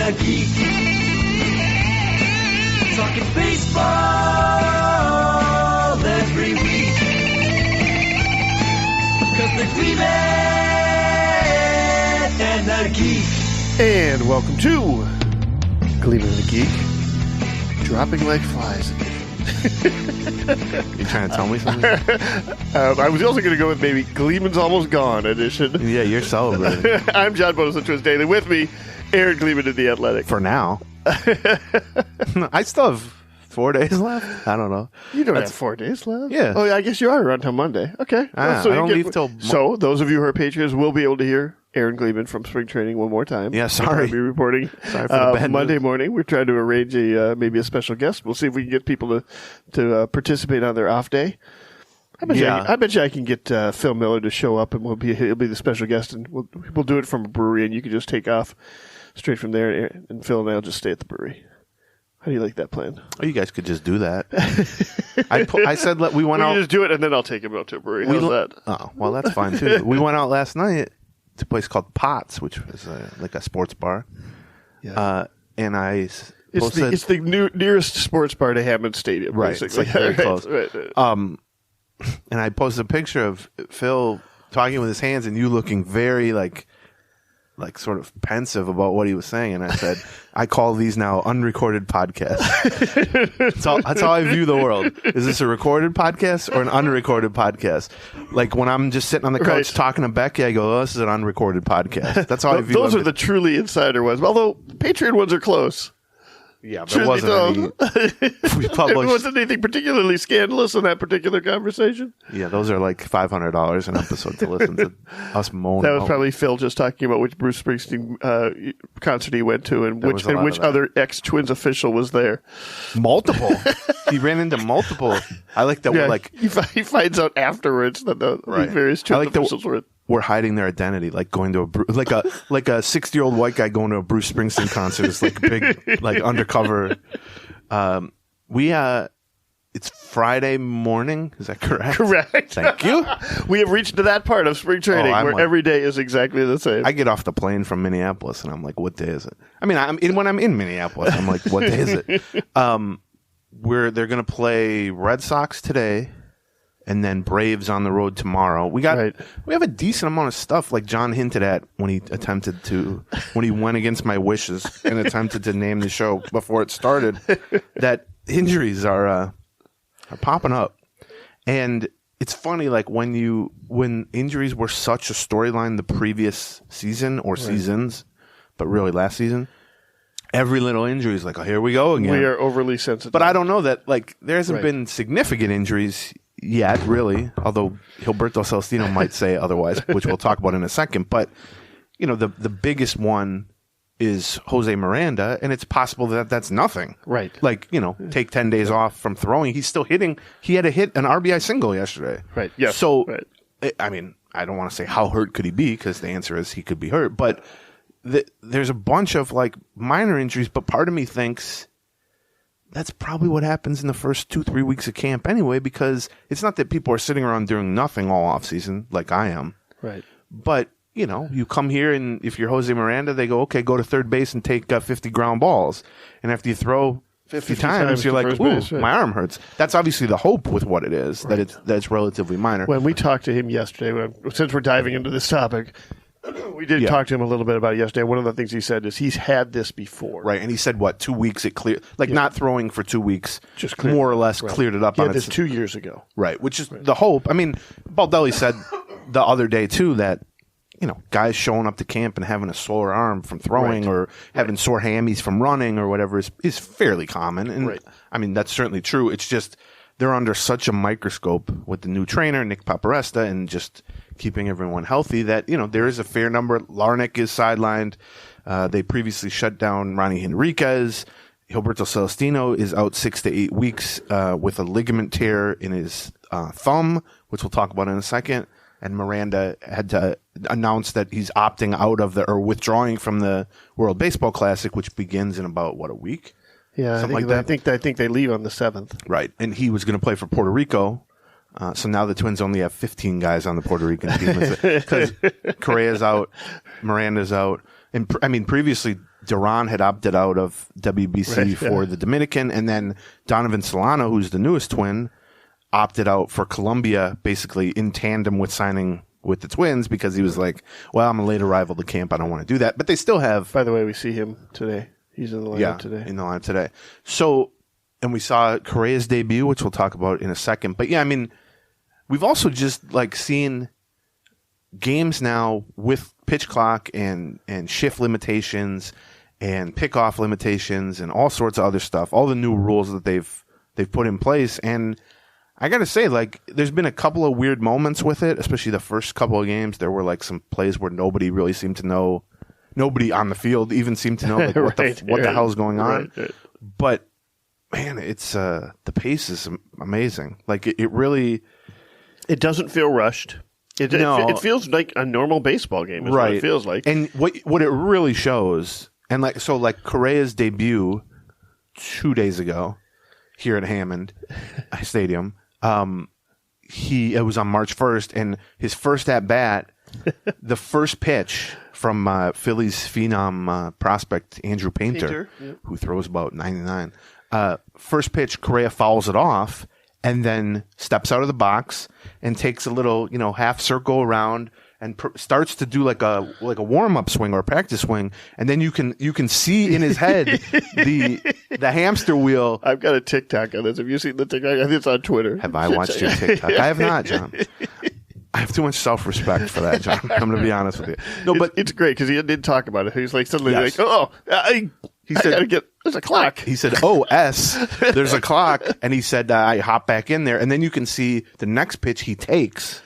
a geek. Talking baseball every week. 'Cause they're Gleeman and a geek. And welcome to Gleeman and the Geek. Dropping like flies. You trying to tell me something? I was also going to go with maybe Gleeman's Almost Gone edition. Yeah, you're celebrating. I'm John Bonus of Twist Daily. With me, Aaron Gleeman of The Athletic. For now. I still have 4 days left. I don't know. You don't have 4 days left? Yeah. Oh, yeah, I guess you are around till Monday. Okay. I don't leave till... So, those of you who are patrons will be able to hear Aaron Gleeman from spring training one more time. Yeah, sorry. I'll be reporting Sorry for the bad Monday news. morning. We're trying to arrange maybe a special guest. We'll see if we can get people to participate on their off day. I bet you I can get Phil Miller to show up, and he'll be the special guest, and we'll do it from a brewery, and you can just take off straight from there, and Phil and I'll just stay at the brewery. How do you like that plan? Oh, you guys could just do that. I said we went out. Just do it, and then I'll take him out to a brewery. How's that? Oh, well, that's fine, too. We went out last night to a place called Potts, which was like a sports bar. Yeah. And It's the nearest sports bar to Hammond Stadium, right, basically. it's like very close. Right. And I posted a picture of Phil talking with his hands and you looking very like sort of pensive about what he was saying. And I said, I call these now unrecorded podcasts. That's how I view the world. Is this a recorded podcast or an unrecorded podcast? Like when I'm just sitting on the couch talking to Becky, I go, oh, this is an unrecorded podcast. That's how I view Those are the truly insider ones. Although Patreon ones are close. Yeah, there wasn't any. We published. There wasn't anything particularly scandalous in that particular conversation. Yeah, those are like $500 an episode to listen to us moan. That was probably Phil just talking about which Bruce Springsteen concert he went to and which other ex-Twins official was there. Multiple. He ran into multiple. I like that. Yeah, like he finds out afterwards that the various Twins officials were. We're hiding their identity, like going to like a 60-year-old white guy going to a Bruce Springsteen concert. It's like big, like undercover. It's Friday morning. Is that correct? Correct. Thank you. We have reached to that part of spring training where every day is exactly the same. I get off the plane from Minneapolis and I'm like, what day is it? I mean, when I'm in Minneapolis, I'm like, what day is it? They're going to play Red Sox today. And then Braves on the road tomorrow. We have a decent amount of stuff, like John hinted at when he went against my wishes and attempted to name the show before it started, that injuries are popping up. And it's funny, like when injuries were such a storyline the previous season or seasons, but really last season, every little injury is like, oh, here we go again. We are overly sensitive. But I don't know that, like, there hasn't been significant injuries yet, really, although Gilberto Celestino might say otherwise, which we'll talk about in a second. But, you know, the biggest one is Jose Miranda, and it's possible that that's nothing. Right. Like, you know, take 10 days off from throwing. He's still hitting. He had an RBI single yesterday. Right. Yes. So, I mean, I don't want to say how hurt could he be, because the answer is he could be hurt. But there's a bunch of, like, minor injuries, but part of me thinks that's probably what happens in the first 2-3 weeks of camp anyway, because it's not that people are sitting around doing nothing all off season like I am. Right. But, you know, you come here and if you're Jose Miranda, they go, okay, go to third base and take 50 ground balls. And after you throw 50 times you're like, ooh, my arm hurts. That's obviously the hope with what it is, that it's relatively minor. When we talked to him yesterday, since we're diving into this topic, we did talk to him a little bit about it yesterday. One of the things he said is he's had this before. Right, and he said, 2 weeks it cleared? Like, not throwing for 2 weeks, just more or less cleared it up. He had this 2 years ago. Right, which is the hope. I mean, Baldelli said the other day, too, that, you know, guys showing up to camp and having a sore arm from throwing or having sore hammies from running or whatever is fairly common. And, I mean, that's certainly true. It's just they're under such a microscope with the new trainer, Nick Paparesta, and just keeping everyone healthy that, you know, there is a fair number. Larnach is sidelined. They previously shut down Ronnie Henriquez. Gilberto Celestino is out 6 to 8 weeks with a ligament tear in his thumb, which we'll talk about in a second. And Miranda had to announce that he's opting out of or withdrawing from the World Baseball Classic, which begins in about, a week? Yeah, I think they leave on the 7th. Right. And he was going to play for Puerto Rico. So now the Twins only have 15 guys on the Puerto Rican team because Correa's out, Miranda's out. And previously Duran had opted out of WBC for the Dominican, and then Donovan Solano, who's the newest Twin, opted out for Colombia, basically in tandem with signing with the Twins, because he was like, well, I'm a late arrival to camp. I don't want to do that. But they still have... By the way, we see him today. He's in the lineup today. In the lineup today. So, and we saw Correa's debut, which we'll talk about in a second. But yeah, I mean, we've also just like seen games now with pitch clock and shift limitations and pickoff limitations and all sorts of other stuff, all the new rules that they've put in place. And I got to say, like, there's been a couple of weird moments with it, especially the first couple of games. There were like some plays where nobody really seemed to know, nobody on the field even seemed to know like, what the hell is going on. Right. But man, it's the pace is amazing. Like it really, it doesn't feel rushed. It feels like a normal baseball game. Is right. What it feels like. And what it really shows, and like Correa's debut 2 days ago here at Hammond Stadium. It was on March 1st, and his first at bat, the first pitch from Phillies phenom prospect Andrew Painter, who throws about 99. First pitch, Correa fouls it off, and then steps out of the box and takes a little, half circle around and starts to do like a warm up swing or a practice swing, and then you can see in his head the hamster wheel. I've got a TikTok on this. Have you seen the TikTok? I think it's on Twitter. Have I watched your TikTok? I have not, John. I have too much self-respect for that, John. I'm going to be honest with you. No, but it's great because he did talk about it. He's like suddenly like, he said, there's a clock. He said, there's a clock. And he said, I hop back in there. And then you can see the next pitch he takes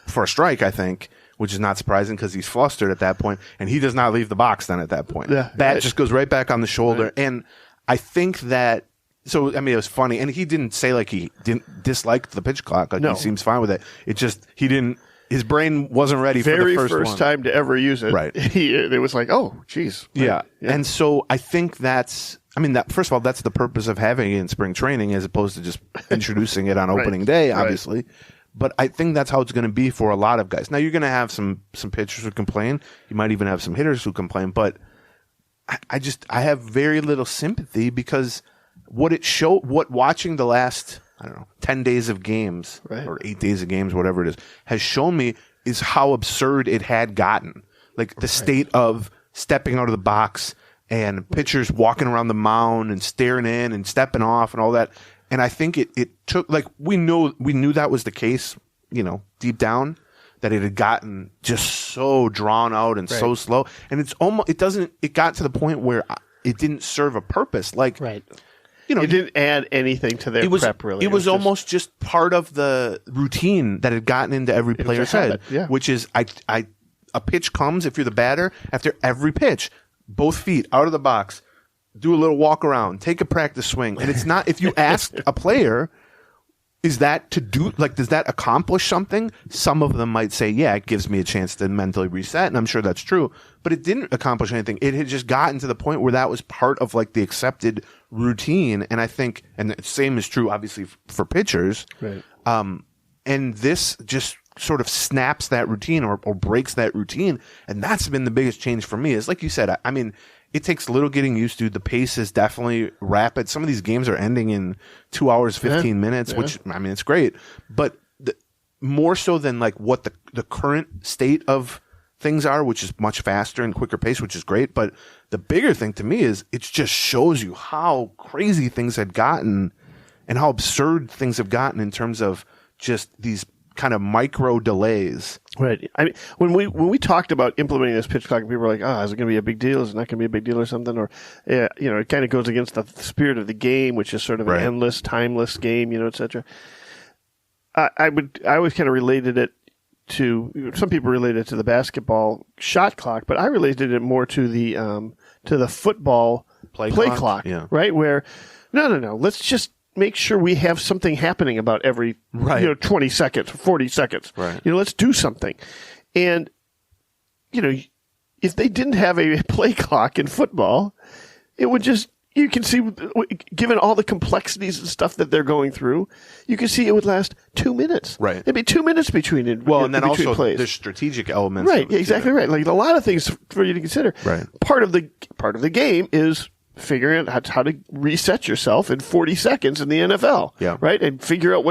for a strike, I think, which is not surprising because he's flustered at that point. And he does not leave the box then at that point. Yeah, Bat just goes right back on the shoulder. Right. And I think that, so, I mean, it was funny. And he didn't say like he didn't dislike the pitch clock. Like he seems fine with it. It just, his brain wasn't ready for the first time to ever use it. Right. It was like, oh, geez. Right. Yeah. And so I think first of all, that's the purpose of having it in spring training as opposed to just introducing it on opening day, obviously. Right. But I think that's how it's going to be for a lot of guys. Now, you're going to have some pitchers who complain. You might even have some hitters who complain. But I have very little sympathy because what watching the last, 10 days of games or 8 days of games, whatever it is, has shown me is how absurd it had gotten. Like the state of stepping out of the box and pitchers walking around the mound and staring in and stepping off and all that. And I think it took, like, we knew that was the case, deep down, that it had gotten just so drawn out and so slow. And it got to the point where it didn't serve a purpose. Like, it didn't add anything to their prep, really. It was almost just part of the routine that had gotten into every player's head, which is a pitch comes, if you're the batter, after every pitch, both feet out of the box, do a little walk around, take a practice swing. And it's not, if you ask a player, is that to do, like, does that accomplish something? Some of them might say, yeah, it gives me a chance to mentally reset. And I'm sure that's true, but it didn't accomplish anything. It had just gotten to the point where that was part of like the accepted routine. And I think, and the same is true, obviously, for pitchers. Right. And this just sort of snaps that routine or breaks that routine. And that's been the biggest change for me is, like you said, I mean, it takes a little getting used to. The pace is definitely rapid. Some of these games are ending in 2 hours, 15 minutes, which, I mean, it's great. But more so than like what the current state of things are, which is much faster and quicker pace, which is great. But the bigger thing to me is it just shows you how crazy things had gotten and how absurd things have gotten in terms of just these kind of micro delays. Right. I mean, when we talked about implementing this pitch clock, people were like, is it going to be a big deal? Is it not going to be a big deal or something? Or, it kind of goes against the spirit of the game, which is sort of an endless, timeless game, et cetera. I always kind of related it to, some people related it to the basketball shot clock, but I related it more to the football play clock, right? Where, no, let's just make sure we have something happening about every 20 seconds, 40 seconds. Right. Let's do something. And, if they didn't have a play clock in football, it would just you can see, given all the complexities and stuff that they're going through, you can see it would last 2 minutes. Right. It'd be 2 minutes between it. Well, and then between also plays. there's strategic elements. Right. Exactly right. Like a lot of things for you to consider. Right. Part of the game is figuring out how to reset yourself in 40 seconds in the NFL. Yeah. Right. And figure out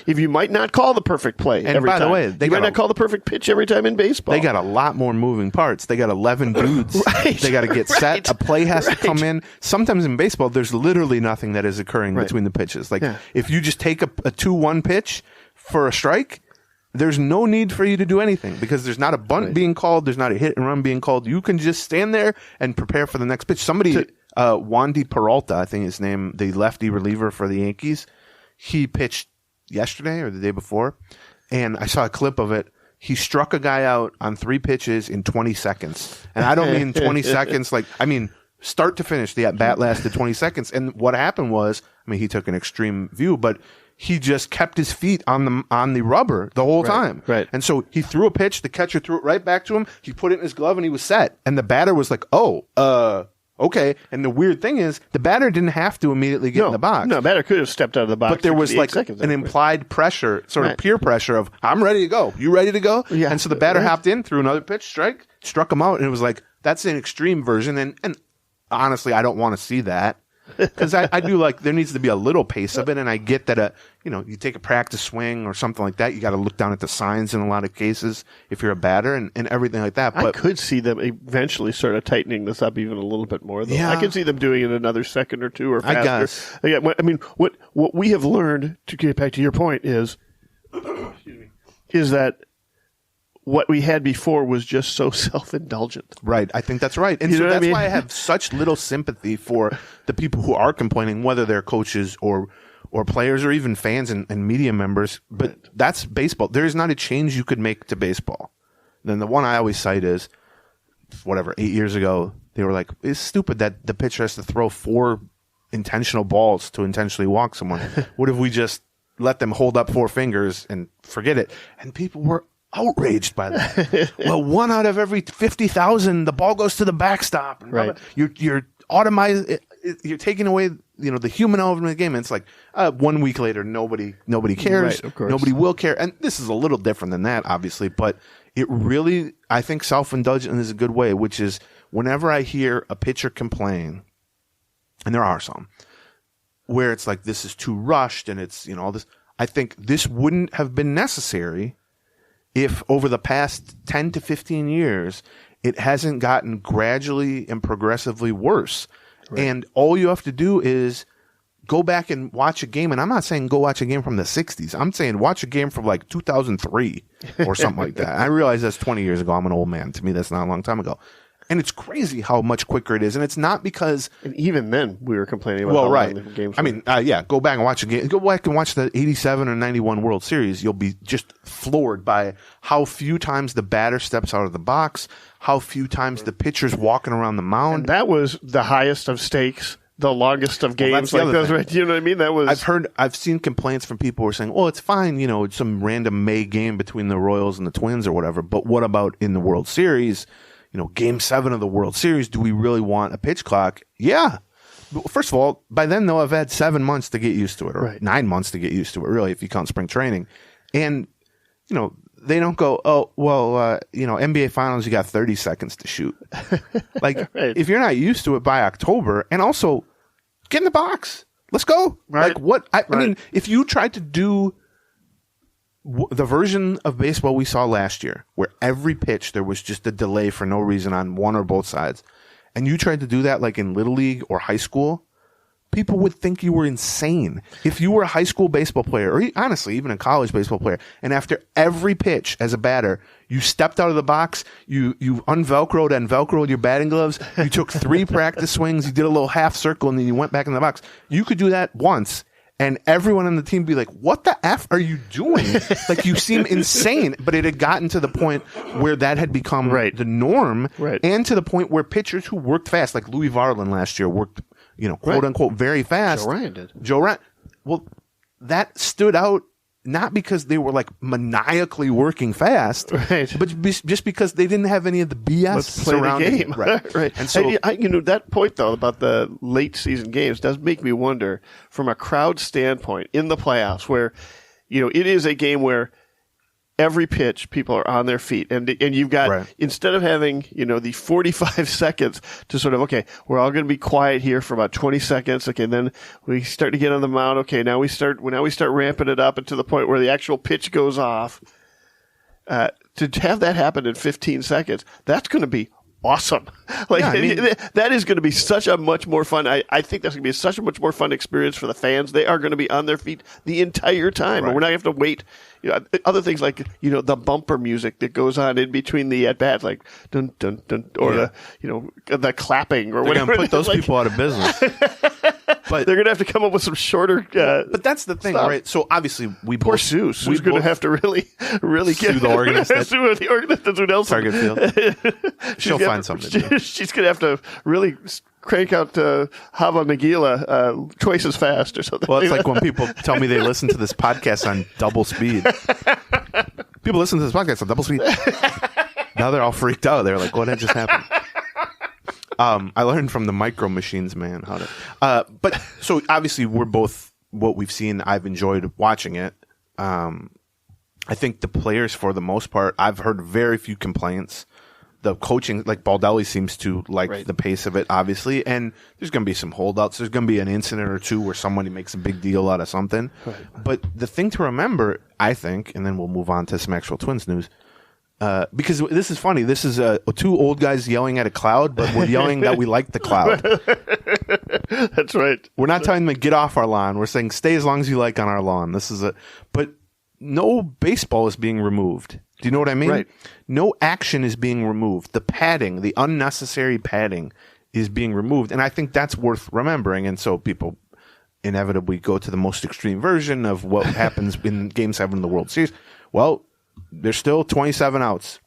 if you might not call the perfect play And every by time. the way, you might not call the perfect pitch every time in baseball. They got a lot more moving parts. They got 11 dudes. Right. They got to get set. A play has to come Right. in. Sometimes in baseball, there's literally nothing that is occurring between the pitches. Like if you just take a 2-1 pitch for a strike, there's no need for you to do anything because there's not a bunt being called. There's not a hit and run being called. You can just stand there and prepare for the next pitch. Somebody, Wandy Peralta, I think his name, the lefty reliever for the Yankees, he pitched yesterday or the day before, and I saw a clip of it. He struck a guy out on 3 pitches in 20 seconds. And I don't mean 20 seconds I mean start to finish. The at-bat lasted 20 seconds. And what happened was, he took an extreme view, but he just kept his feet on the rubber the whole time. Right. And so he threw a pitch, the catcher threw it right back to him, he put it in his glove, and he was set. And the batter was like, okay. And the weird thing is, the batter didn't have to immediately get in the box. No, batter could have stepped out of the box. But there was an implied pressure, sort of peer pressure of, I'm ready to go. You ready to go? Yeah. And so the batter hopped in, threw another pitch, struck him out, and it was like, that's an extreme version. And honestly, I don't want to see that. Because I do there needs to be a little pace of it, and I get that you take a practice swing or something like that, you got to look down at the signs in a lot of cases if you're a batter and everything like that. But I could see them eventually sort of tightening this up even a little bit more. Though. Yeah. I can see them doing it another second or two or faster. I guess. What we have learned, to get back to your point, is that what we had before was just so self-indulgent. Right. I think that's right. And You so know what I that's mean? why I have such little sympathy for the people who are complaining, whether they're coaches or players or even fans and media members. But that's baseball. There is not a change you could make to baseball. Then the one I always cite is, 8 years ago, they were like, it's stupid that the pitcher has to throw 4 intentional balls to intentionally walk someone. What if we just let them hold up 4 fingers and forget it? And people were outraged by that. Well, 1 out of every 50,000, the ball goes to the backstop. And right. You're automized. You're taking away, the human element of the game. And it's like 1 week later, nobody cares. Right, of course. Nobody will care. And this is a little different than that, obviously. But it really, I think, self-indulgent is a good way. Which is whenever I hear a pitcher complain, and there are some, where it's like this is too rushed and it's all this. I think this wouldn't have been necessary if over the past 10 to 15 years, it hasn't gotten gradually and progressively worse. Right. And all you have to do is go back and watch a game. And I'm not saying go watch a game from the 60s. I'm saying watch a game from 2003 or something like that. I realize that's 20 years ago. I'm an old man. To me, that's not a long time ago. And it's crazy how much quicker it is. And it's not because... And even then, we were complaining about how long the games were. Go back and watch a game. Go back and watch the 87 or 91 World Series. You'll be just floored by how few times the batter steps out of the box, how few times the pitcher's walking around the mound. And that was the highest of stakes, the longest of games. Well, that's right? You know what I mean? That was... I've seen complaints from people who are saying, well, it's fine, it's some random May game between the Royals and the Twins or whatever. But what about in the World Series? Game 7 of the World Series, do we really want a pitch clock? Yeah. First of all, by then they'll have had 7 months to get used to it, or 9 months to get used to it, really, if you count spring training. And, they don't go, NBA Finals, you got 30 seconds to shoot. If you're not used to it by October, and also, get in the box. Let's go. Right. I mean, if you tried to do the version of baseball we saw last year, where every pitch there was just a delay for no reason on one or both sides, and you tried to do that in Little League or high school, people would think you were insane. If you were a high school baseball player, or honestly, even a college baseball player, and after every pitch as a batter, you stepped out of the box, you unvelcroed and velcroed your batting gloves, you took 3 practice swings, you did a little half circle, and then you went back in the box. You could do that once, and everyone on the team would be like, what the F are you doing? You seem insane. But it had gotten to the point where that had become the norm, and to the point where pitchers who worked fast, like Louis Varland last year worked, quote unquote, very fast. Joe Ryan did. Well, that stood out not because they were like maniacally working fast, right? But just because they didn't have any of the BS. Let's play the game, right? Right. And so, that point though about the late season games does make me wonder from a crowd standpoint in the playoffs, where it is a game where every pitch, people are on their feet, and you've got instead of having the 45 seconds to sort of we're all going to be quiet here for about 20 seconds. Okay, then we start to get on the mound. Okay, now we start ramping it up to the point where the actual pitch goes off. To have that happen in 15 seconds, that's going to be awesome. That is going to be such a much more fun. I think that's going to be such a much more fun experience for the fans. They are going to be on their feet the entire time, and we're not going to have to wait. Other things like the bumper music that goes on in between the at bat, like dun dun dun, or the clapping or whatever. They're going to put those people out of business. But they're going to have to come up with some shorter. But that's the thing, right? So obviously, poor Sue. Sue's going to have to really sue the organist. Sue the organist at Nelson. Target Field. She'll find something. She's going to have to really crank out Hava Nagila twice as fast or something. Well, it's like when people tell me they listen to this podcast on double speed. People listen to this podcast on double speed. Now they're all freaked out. They're like, what had just happened? I learned from the Micro Machines man how to. But so obviously we're both what we've seen. I've enjoyed watching it. I think the players, for the most part, I've heard very few complaints. The coaching, like Baldelli, seems to like the pace of it, obviously, and there's going to be some holdouts. There's going to be an incident or two where somebody makes a big deal out of something. Right. But the thing to remember, I think, and then we'll move on to some actual Twins news. Because this is funny. This is two old guys yelling at a cloud, but we're yelling that we like the cloud. That's right. We're not telling them to get off our lawn. We're saying stay as long as you like on our lawn. But no baseball is being removed. Do you know what I mean? Right. No action is being removed. The padding, the unnecessary padding, is being removed, and I think that's worth remembering. And so people inevitably go to the most extreme version of what happens in Game 7 of the World Series. Well, there's still 27 outs.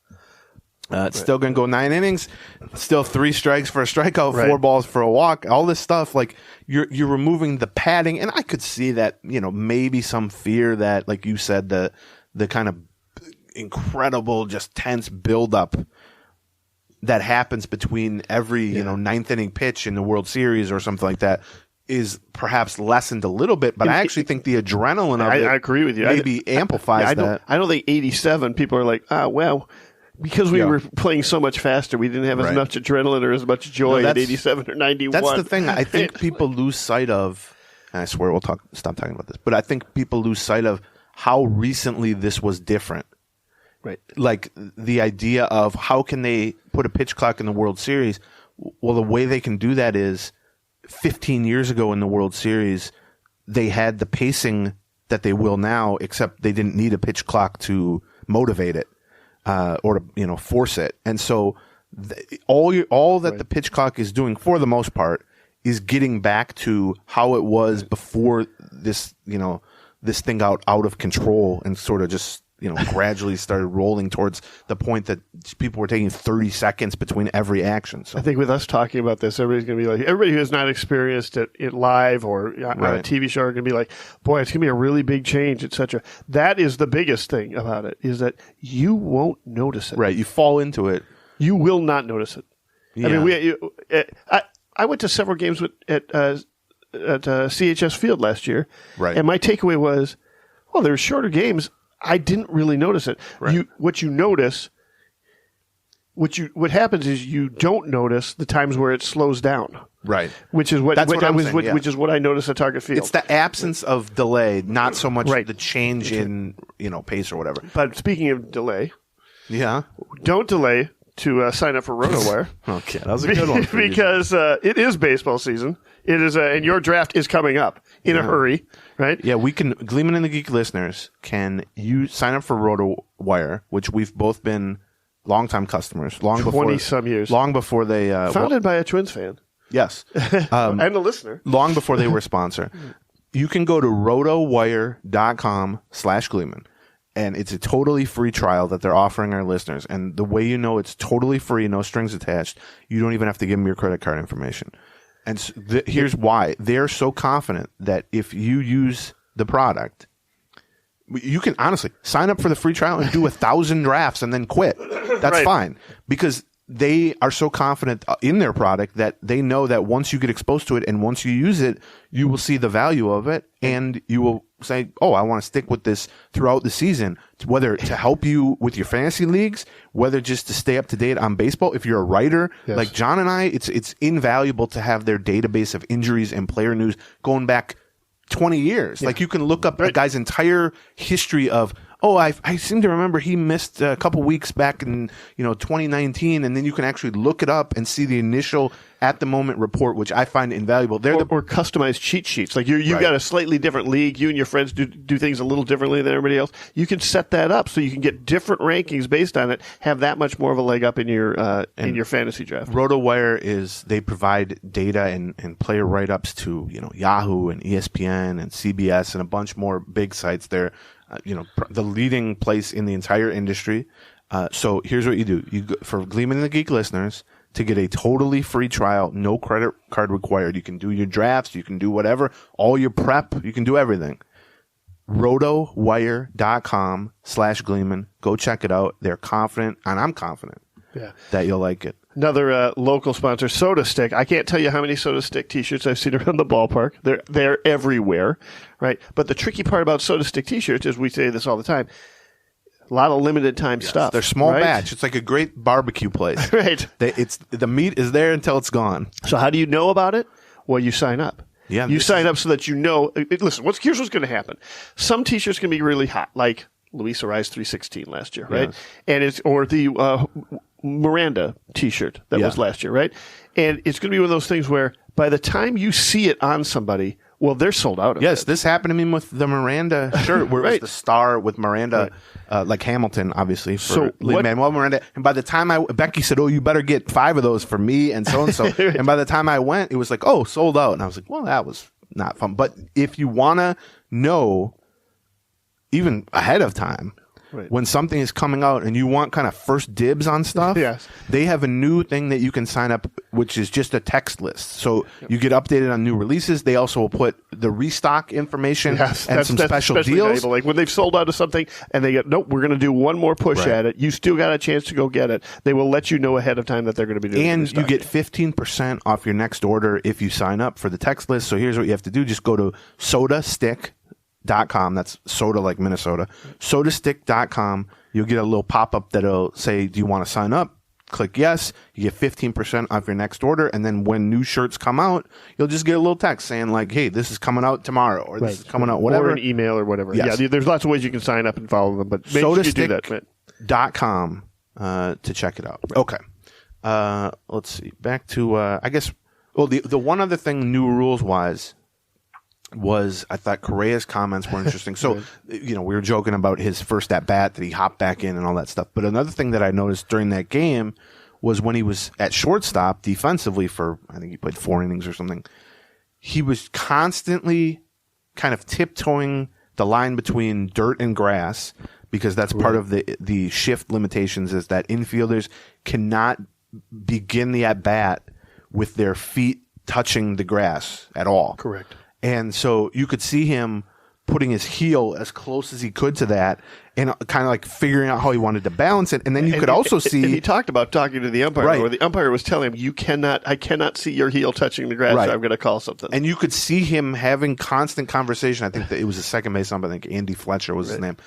It's still going to go 9 innings. Still 3 strikes for a strikeout, 4 balls for a walk. All this stuff, like you're removing the padding, and I could see that maybe some fear that, like you said, the kind of incredible, just tense buildup that happens between every 9th inning pitch in the World Series or something like that is perhaps lessened a little bit, but I actually think the adrenaline of it, I agree with you. Maybe amplifies that. I don't think 87 people are like, well, because we were playing so much faster, we didn't have as much adrenaline or as much joy at 87 or 91. That's the thing. I think people lose sight of, and I swear we'll stop talking about this, but I think people lose sight of how recently this was different. Right. Like the idea of how can they put a pitch clock in the World Series? Well, the way they can do that is 15 years ago in the World Series, they had the pacing that they will now, except they didn't need a pitch clock to motivate it or to force it. And so all that the pitch clock is doing, for the most part, is getting back to how it was before this this thing got out of control and sort of just gradually started rolling towards the point that people were taking 30 seconds between every action. So I think with us talking about this, everybody who has not experienced it live or on a TV show are going to be like, boy, it's going to be a really big change, etc. That is the biggest thing about it, is that you won't notice it. Right. You fall into it. You will not notice it. Yeah. I mean, I went to several games at CHS Field last year, and my takeaway was, well, there were shorter games. I didn't really notice it. Right. What happens is you don't notice the times where it slows down. Right. Which is which is what I noticed at Target Field. It's the absence of delay, not so much the change in pace or whatever. But speaking of delay, don't delay to sign up for RotoWire. Okay, that was a good one for because it is baseball season. It is, and your draft is coming up in a hurry, right? Yeah, we can. Gleeman and the Geek listeners, can you sign up for RotoWire, which we've both been longtime customers, long 20-some years, long before they founded by a Twins fan. Yes, and a listener, long before they were a sponsor. You can go to rotowire.com/Gleeman. And it's a totally free trial that they're offering our listeners. And the way it's totally free, no strings attached, you don't even have to give them your credit card information. And so here's why. They're so confident that if you use the product, you can honestly sign up for the free trial and do 1,000 drafts and then quit. That's fine, because they are so confident in their product that they know that once you get exposed to it and once you use it, you will see the value of it and you will say, oh, I want to stick with this throughout the season, whether to help you with your fantasy leagues, whether just to stay up to date on baseball. If you're a writer like John and I, it's invaluable to have their database of injuries and player news going back 20 years. Like you can look up a guy's entire history of, oh, I seem to remember he missed a couple weeks back in 2019, and then you can actually look it up and see the initial at the moment report, which I find invaluable. They're or customized cheat sheets. Like you've got a slightly different league. You and your friends do things a little differently than everybody else. You can set that up so you can get different rankings based on it. Have that much more of a leg up in your fantasy draft. RotoWire they provide data and player write ups to Yahoo and ESPN and CBS and a bunch more big sites. They're the leading place in the entire industry. So here's what you do. For Gleeman and the Geek listeners, to get a totally free trial, no credit card required. You can do your drafts. You can do whatever. All your prep. You can do everything. RotoWire.com/Gleeman. Go check it out. They're confident, and I'm confident that you'll like it. Another local sponsor, Soda Stick. I can't tell you how many Soda Stick T-shirts I've seen around the ballpark. They're everywhere, right? But the tricky part about Soda Stick T-shirts is we say this all the time. A lot of limited time stuff. They're small batch. It's like a great barbecue place. Right. The meat is there until it's gone. So how do you know about it? Well, you sign up. Yeah. You sign up so that you know. Listen, here's what's going to happen. Some T-shirts can be really hot, like Luis Ariz 316 last year, right? Yes. And or the Miranda T-shirt that was last year, right? And it's going to be one of those things where by the time you see it on somebody, well, they're sold out of it. Yes, this happened to me with the Miranda shirt, where it was the star with Miranda, like Hamilton, obviously, for Lin-Manuel Miranda. And by the time Becky said, oh, you better get 5 of those for me and so-and-so. And by the time I went, it was like, oh, sold out. And I was like, well, that was not fun. But if you want to know, even ahead of time, when something is coming out and you want kind of first dibs on stuff, they have a new thing that you can sign up, which is just a text list. So you get updated on new releases. They also will put the restock information and some special deals. Valuable. Like when they've sold out of something and they get, nope, we're going to do one more push at it. You still got a chance to go get it. They will let you know ahead of time that they're going to be doing it. And you get 15% off your next order if you sign up for the text list. So here's what you have to do. Just go to SodaStick.com. That's soda like Minnesota. Sodastick.com. You'll get a little pop-up that'll say, do you want to sign up? Click yes. You get 15% off your next order. And then when new shirts come out, you'll just get a little text saying like, hey, this is coming out tomorrow, or this is coming out, whatever. Or an email or whatever. Yes. Yeah, there's lots of ways you can sign up and follow them, but make sure you do that. Sodastick.com to check it out. Okay. Let's see. Back to, I guess, well, the one other thing new rules-wise was I thought Correa's comments were interesting. So, we were joking about his first at bat that he hopped back in and all that stuff. But another thing that I noticed during that game was when he was at shortstop defensively for, I think he played 4 innings or something, he was constantly kind of tiptoeing the line between dirt and grass, because that's part of the shift limitations, is that infielders cannot begin the at bat with their feet touching the grass at all. Correct. And so you could see him putting his heel as close as he could to that and kind of like figuring out how he wanted to balance it. And then you could also see... And he talked about talking to the umpire, where the umpire was telling him, I cannot see your heel touching the grass, so I'm going to call something. And you could see him having constant conversation. I think that it was a second base umpire, I think Andy Fletcher was his name.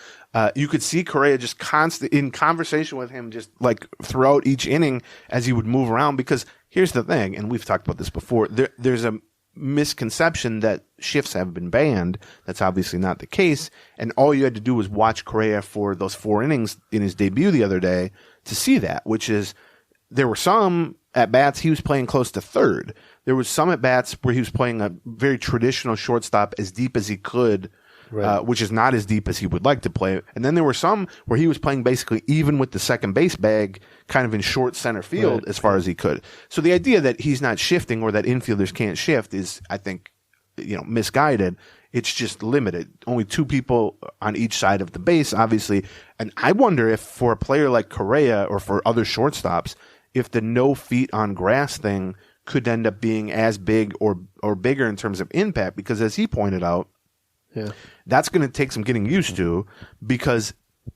You could see Correa just constant in conversation with him, just like throughout each inning as he would move around. Because here's the thing, and we've talked about this before, there's a misconception that shifts have been banned. That's obviously not the case. And all you had to do was watch Correa for those 4 innings in his debut the other day to see that, which is there were some at bats he was playing close to third. There was some at bats where he was playing a very traditional shortstop as deep as he could, which is not as deep as he would like to play. And then there were some where he was playing basically even with the second base bag, kind of in short center field as far as he could. So the idea that he's not shifting or that infielders can't shift is, I think, misguided. It's just limited. Only 2 people on each side of the base, obviously. And I wonder if for a player like Correa or for other shortstops, if the no feet on grass thing could end up being as big or bigger in terms of impact, because as he pointed out, Yeah. That's going to take some getting used to because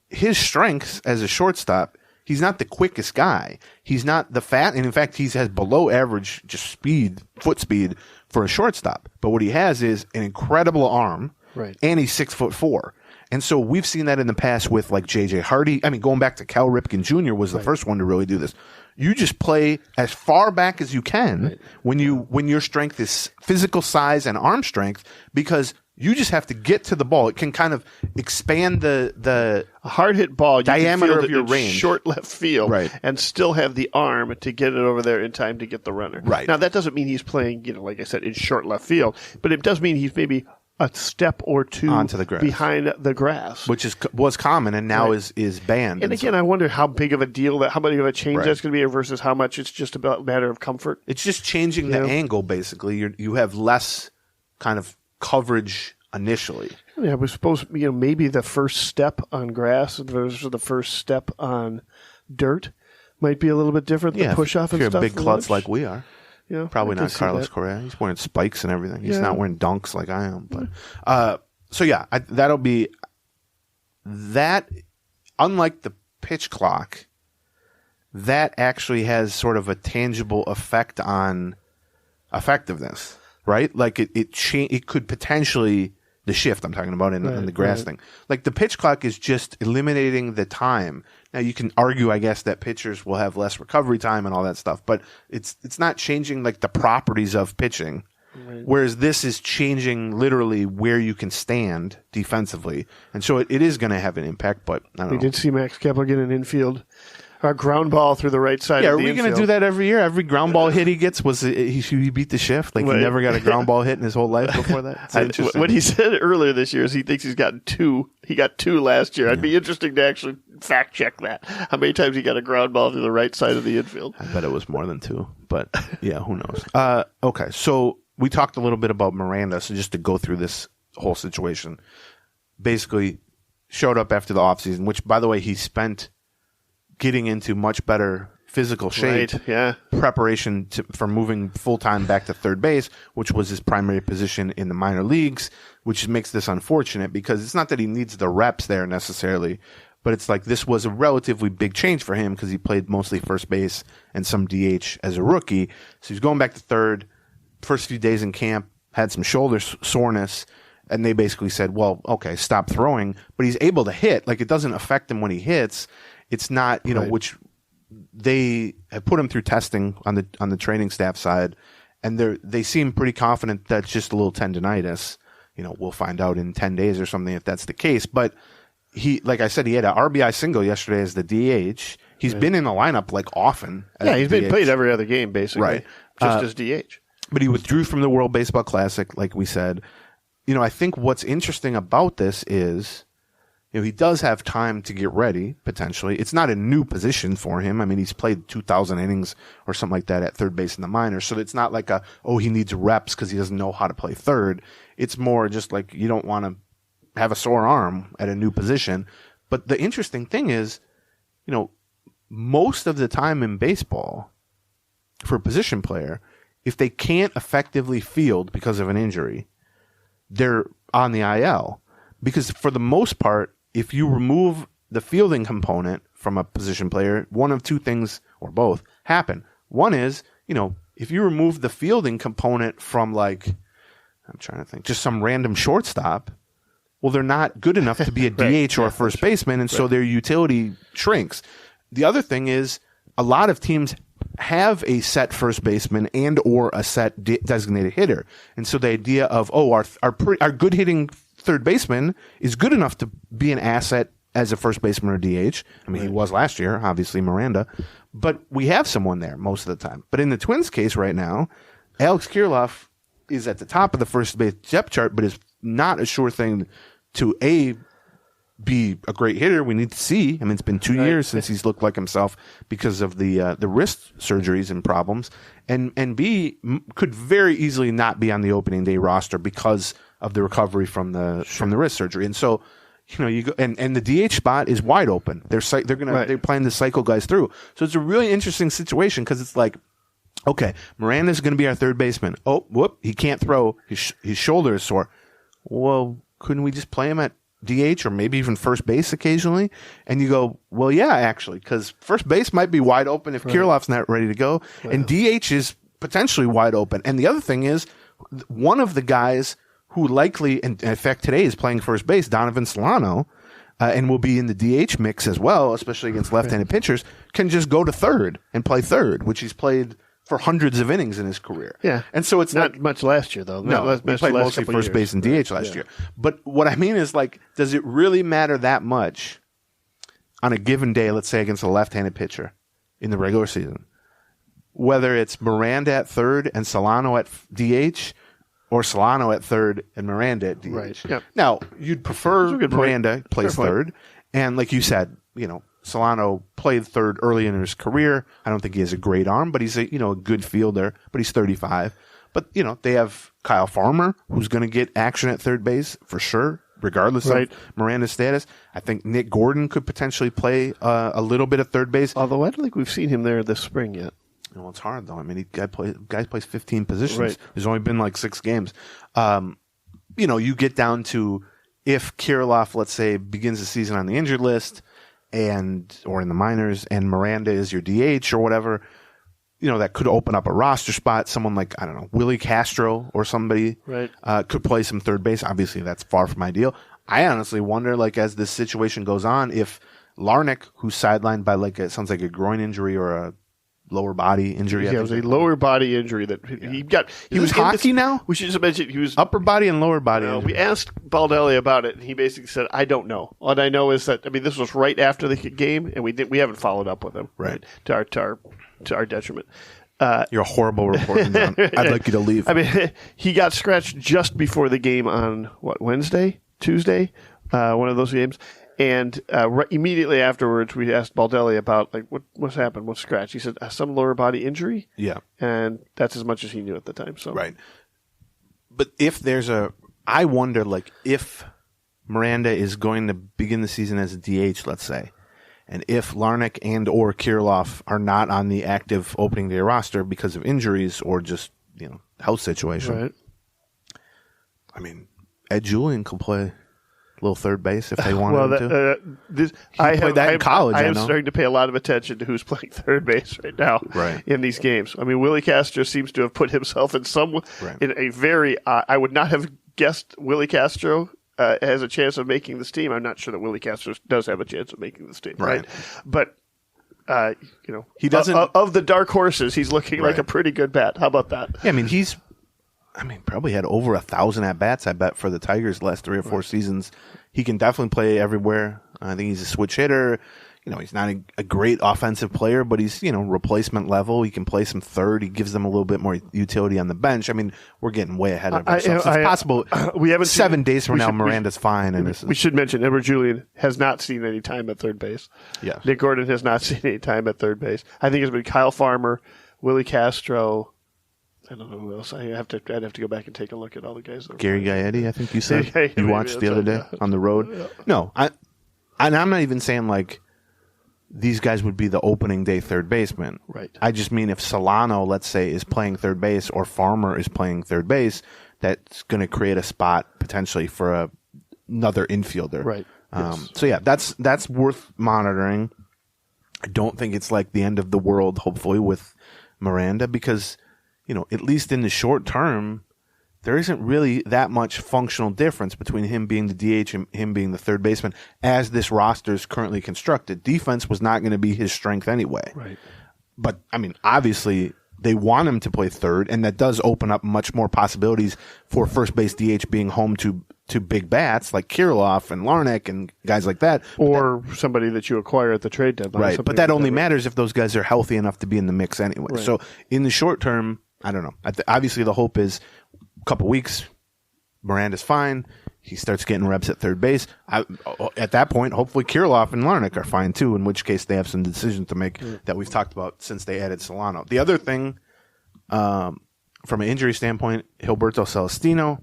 his strengths as a shortstop, he's not the quickest guy. He's not the fat, and in fact, he has below average just speed, foot speed for a shortstop. But what he has is an incredible arm, right? And he's 6'4". And so we've seen that in the past with like J.J. Hardy. I mean, going back to Cal Ripken Jr. was the first one to really do this. You just play as far back as you can when your strength is physical size and arm strength, because you just have to get to the ball. It can kind of expand the a hard hit ball, diameter of your range, short left field, and still have the arm to get it over there in time to get the runner. Right. Now that doesn't mean he's playing, like I said, in short left field, but it does mean he's maybe a step or two onto the grass, behind the grass, which was common and now is banned. And again, I wonder how big of a deal how big of a change that's going to be versus how much it's just about a matter of comfort. It's just changing the angle. Basically, you have less kind of coverage initially. Yeah, I was supposed maybe the first step on grass versus the first step on dirt might be a little bit different. The push off and stuff. If you're a big klutz lunch. like we are. Yeah, probably not Carlos Correa. He's wearing spikes and everything. He's not wearing dunks like I am. But so yeah, that'll be that. Unlike the pitch clock, that actually has sort of a tangible effect on effectiveness, right? Like it could potentially the shift I'm talking about in the grass thing. Like the pitch clock is just eliminating the time. Now you can argue, I guess, that pitchers will have less recovery time and all that stuff, but it's not changing like the properties of pitching. Right. Whereas this is changing literally where you can stand defensively, and so it is going to have an impact. But I don't know. We did see Max Kepler get an infield. A ground ball through the right side. Yeah, of the are we going to do that every year? Every ground ball hit he gets he beat the shift. Like he never got a ground ball hit in his whole life before that. What he said earlier this year is he thinks he's gotten 2. He got 2 last year. I'd be interesting to actually fact check that. How many times he got a ground ball through the right side of the infield? I bet it was more than 2, but yeah, who knows? Okay, so we talked a little bit about Miranda. So just to go through this whole situation, basically showed up after the offseason, which by the way he spent getting into much better physical shape, preparation for moving full-time back to third base, which was his primary position in the minor leagues, which makes this unfortunate because it's not that he needs the reps there necessarily, but it's like this was a relatively big change for him because he played mostly first base and some DH as a rookie. So he's going back to third. First few days in camp, had some shoulder soreness, and they basically said, well, okay, stop throwing. But he's able to hit. Like, it doesn't affect him when he hits. It's not, which they have put him through testing on the training staff side, and they seem pretty confident that's just a little tendonitis. We'll find out in 10 days or something if that's the case. But he, like I said, he had an RBI single yesterday as the DH. He's been in the lineup like often. He's been played every other game basically, just as DH. But he withdrew from the World Baseball Classic, like we said. I think what's interesting about this is, he does have time to get ready, potentially. It's not a new position for him. I mean, he's played 2,000 innings or something like that at third base in the minors. So it's not like he needs reps because he doesn't know how to play third. It's more just like you don't want to have a sore arm at a new position. But the interesting thing is, most of the time in baseball, for a position player, if they can't effectively field because of an injury, they're on the IL. Because for the most part, if you remove the fielding component from a position player, one of two things, or both, happen. One is, if you remove the fielding component from I'm trying to think, just some random shortstop, well, they're not good enough to be a DH or a first baseman, and so their utility shrinks. The other thing is, a lot of teams have a set first baseman and or a set designated hitter. And so the idea of, our good hitting third baseman is good enough to be an asset as a first baseman or DH. I mean, he was last year, obviously Miranda, but we have someone there most of the time. But in the Twins case right now, Alex Kirilloff is at the top of the first base depth chart, but is not a sure thing to be a great hitter. We need to see. I mean, it's been 2 years since he's looked like himself because of the wrist surgeries and problems, and B, could very easily not be on the opening day roster because of the recovery from the wrist surgery. And so, you go and the DH spot is wide open. They're planning to cycle guys through. So it's a really interesting situation because it's like, okay, Miranda's going to be our third baseman. Oh, whoop, he can't throw. His shoulder is sore. Well, couldn't we just play him at DH or maybe even first base occasionally? And you go, well, yeah, actually, because first base might be wide open if Kirilloff's not ready to go, and DH is potentially wide open. And the other thing is, one of the guys who likely, and in fact today is playing first base, Donovan Solano, and will be in the DH mix as well, especially against left-handed pitchers, can just go to third and play third, which he's played for hundreds of innings in his career. Yeah. And so it's not much last year, though. No, he played mostly first base and DH last year. But what I mean is, like, does it really matter that much on a given day, let's say against a left-handed pitcher in the regular season, whether it's Miranda at third and Solano at DH, or Solano at third and Miranda at DH? Right. Yep. Now, you'd prefer Miranda plays Fair third, and like you said, Solano played third early in his career. I don't think he has a great arm, but he's a good fielder, but he's 35. But, they have Kyle Farmer, who's going to get action at third base for sure, regardless of Miranda's status. I think Nick Gordon could potentially play a little bit at third base. Although I don't think we've seen him there this spring yet. Well, it's hard, though. I mean, guy plays 15 positions. Right. There's only been like 6 games. You get down to if Kirilloff, let's say, begins the season on the injured list or in the minors, and Miranda is your DH or whatever, that could open up a roster spot. Someone like, I don't know, Willie Castro or somebody could play some third base. Obviously, that's far from ideal. I honestly wonder, like, as this situation goes on, if Larnach, who's sidelined by it sounds like a groin injury or a lower body injury. Yeah, it was a lower body injury that he got. He was hockey now? We should just mention he was upper body and lower body. We asked Baldelli about it, and he basically said, "I don't know. All I know is that this was right after the game, and we haven't followed up with him. Right, to our detriment." You're a horrible reporter, John. I'd like you to leave. He got scratched just before the game on Wednesday, Tuesday, one of those games. And immediately afterwards, we asked Baldelli about what's happened, what's scratched. He said some lower body injury. Yeah, and that's as much as he knew at the time. So right. But if I wonder if Miranda is going to begin the season as a DH, let's say, and if Larnach and or Kirilloff are not on the active opening day roster because of injuries or just health situation. Right. I mean, Ed Julian could play little third base if they wanted him to. I played that in college. I am starting to pay a lot of attention to who's playing third base right now in these games. Willie Castro seems to have put himself in in a very. I would not have guessed Willie Castro has a chance of making this team. I'm not sure that Willie Castro does have a chance of making this team, right? But he doesn't. Of the dark horses, he's looking like a pretty good bat. How about that? Yeah, he's. Probably had over 1,000 at-bats, I bet, for the Tigers the last 3 or 4 seasons. He can definitely play everywhere. I think he's a switch hitter. He's not a great offensive player, but he's, replacement level. He can play some third. He gives them a little bit more utility on the bench. We're getting way ahead of ourselves. It's possible we haven't 7 days from now, Miranda's fine. And we should mention Edward Julian has not seen any time at third base. Yeah. Nick Gordon has not seen any time at third base. I think it's been Kyle Farmer, Willie Castro. I don't know who else. I'd have to go back and take a look at all the guys. Gary Gaetti, I think you said you watched the other day on the road. Yeah. No, I'm not even saying these guys would be the opening day third baseman. Right. I just mean if Solano, let's say, is playing third base or Farmer is playing third base, that's going to create a spot potentially for another infielder. Right. Yes. So yeah, that's worth monitoring. I don't think it's the end of the world. Hopefully with Miranda because. At least in the short term, there isn't really that much functional difference between him being the DH and him being the third baseman as this roster is currently constructed. Defense was not going to be his strength anyway. Right. But, obviously they want him to play third, and that does open up much more possibilities for first base DH being home to big bats like Kirilloff and Larnach and guys like that. Or somebody that you acquire at the trade deadline. Right, but that only matters if those guys are healthy enough to be in the mix anyway. Right. So in the short term, I don't know. Obviously, the hope is a couple weeks, Miranda's fine. He starts getting reps at third base. At that point, hopefully Kirilloff and Larnach are fine too, in which case they have some decisions to make that we've talked about since they added Solano. The other thing, from an injury standpoint, Gilberto Celestino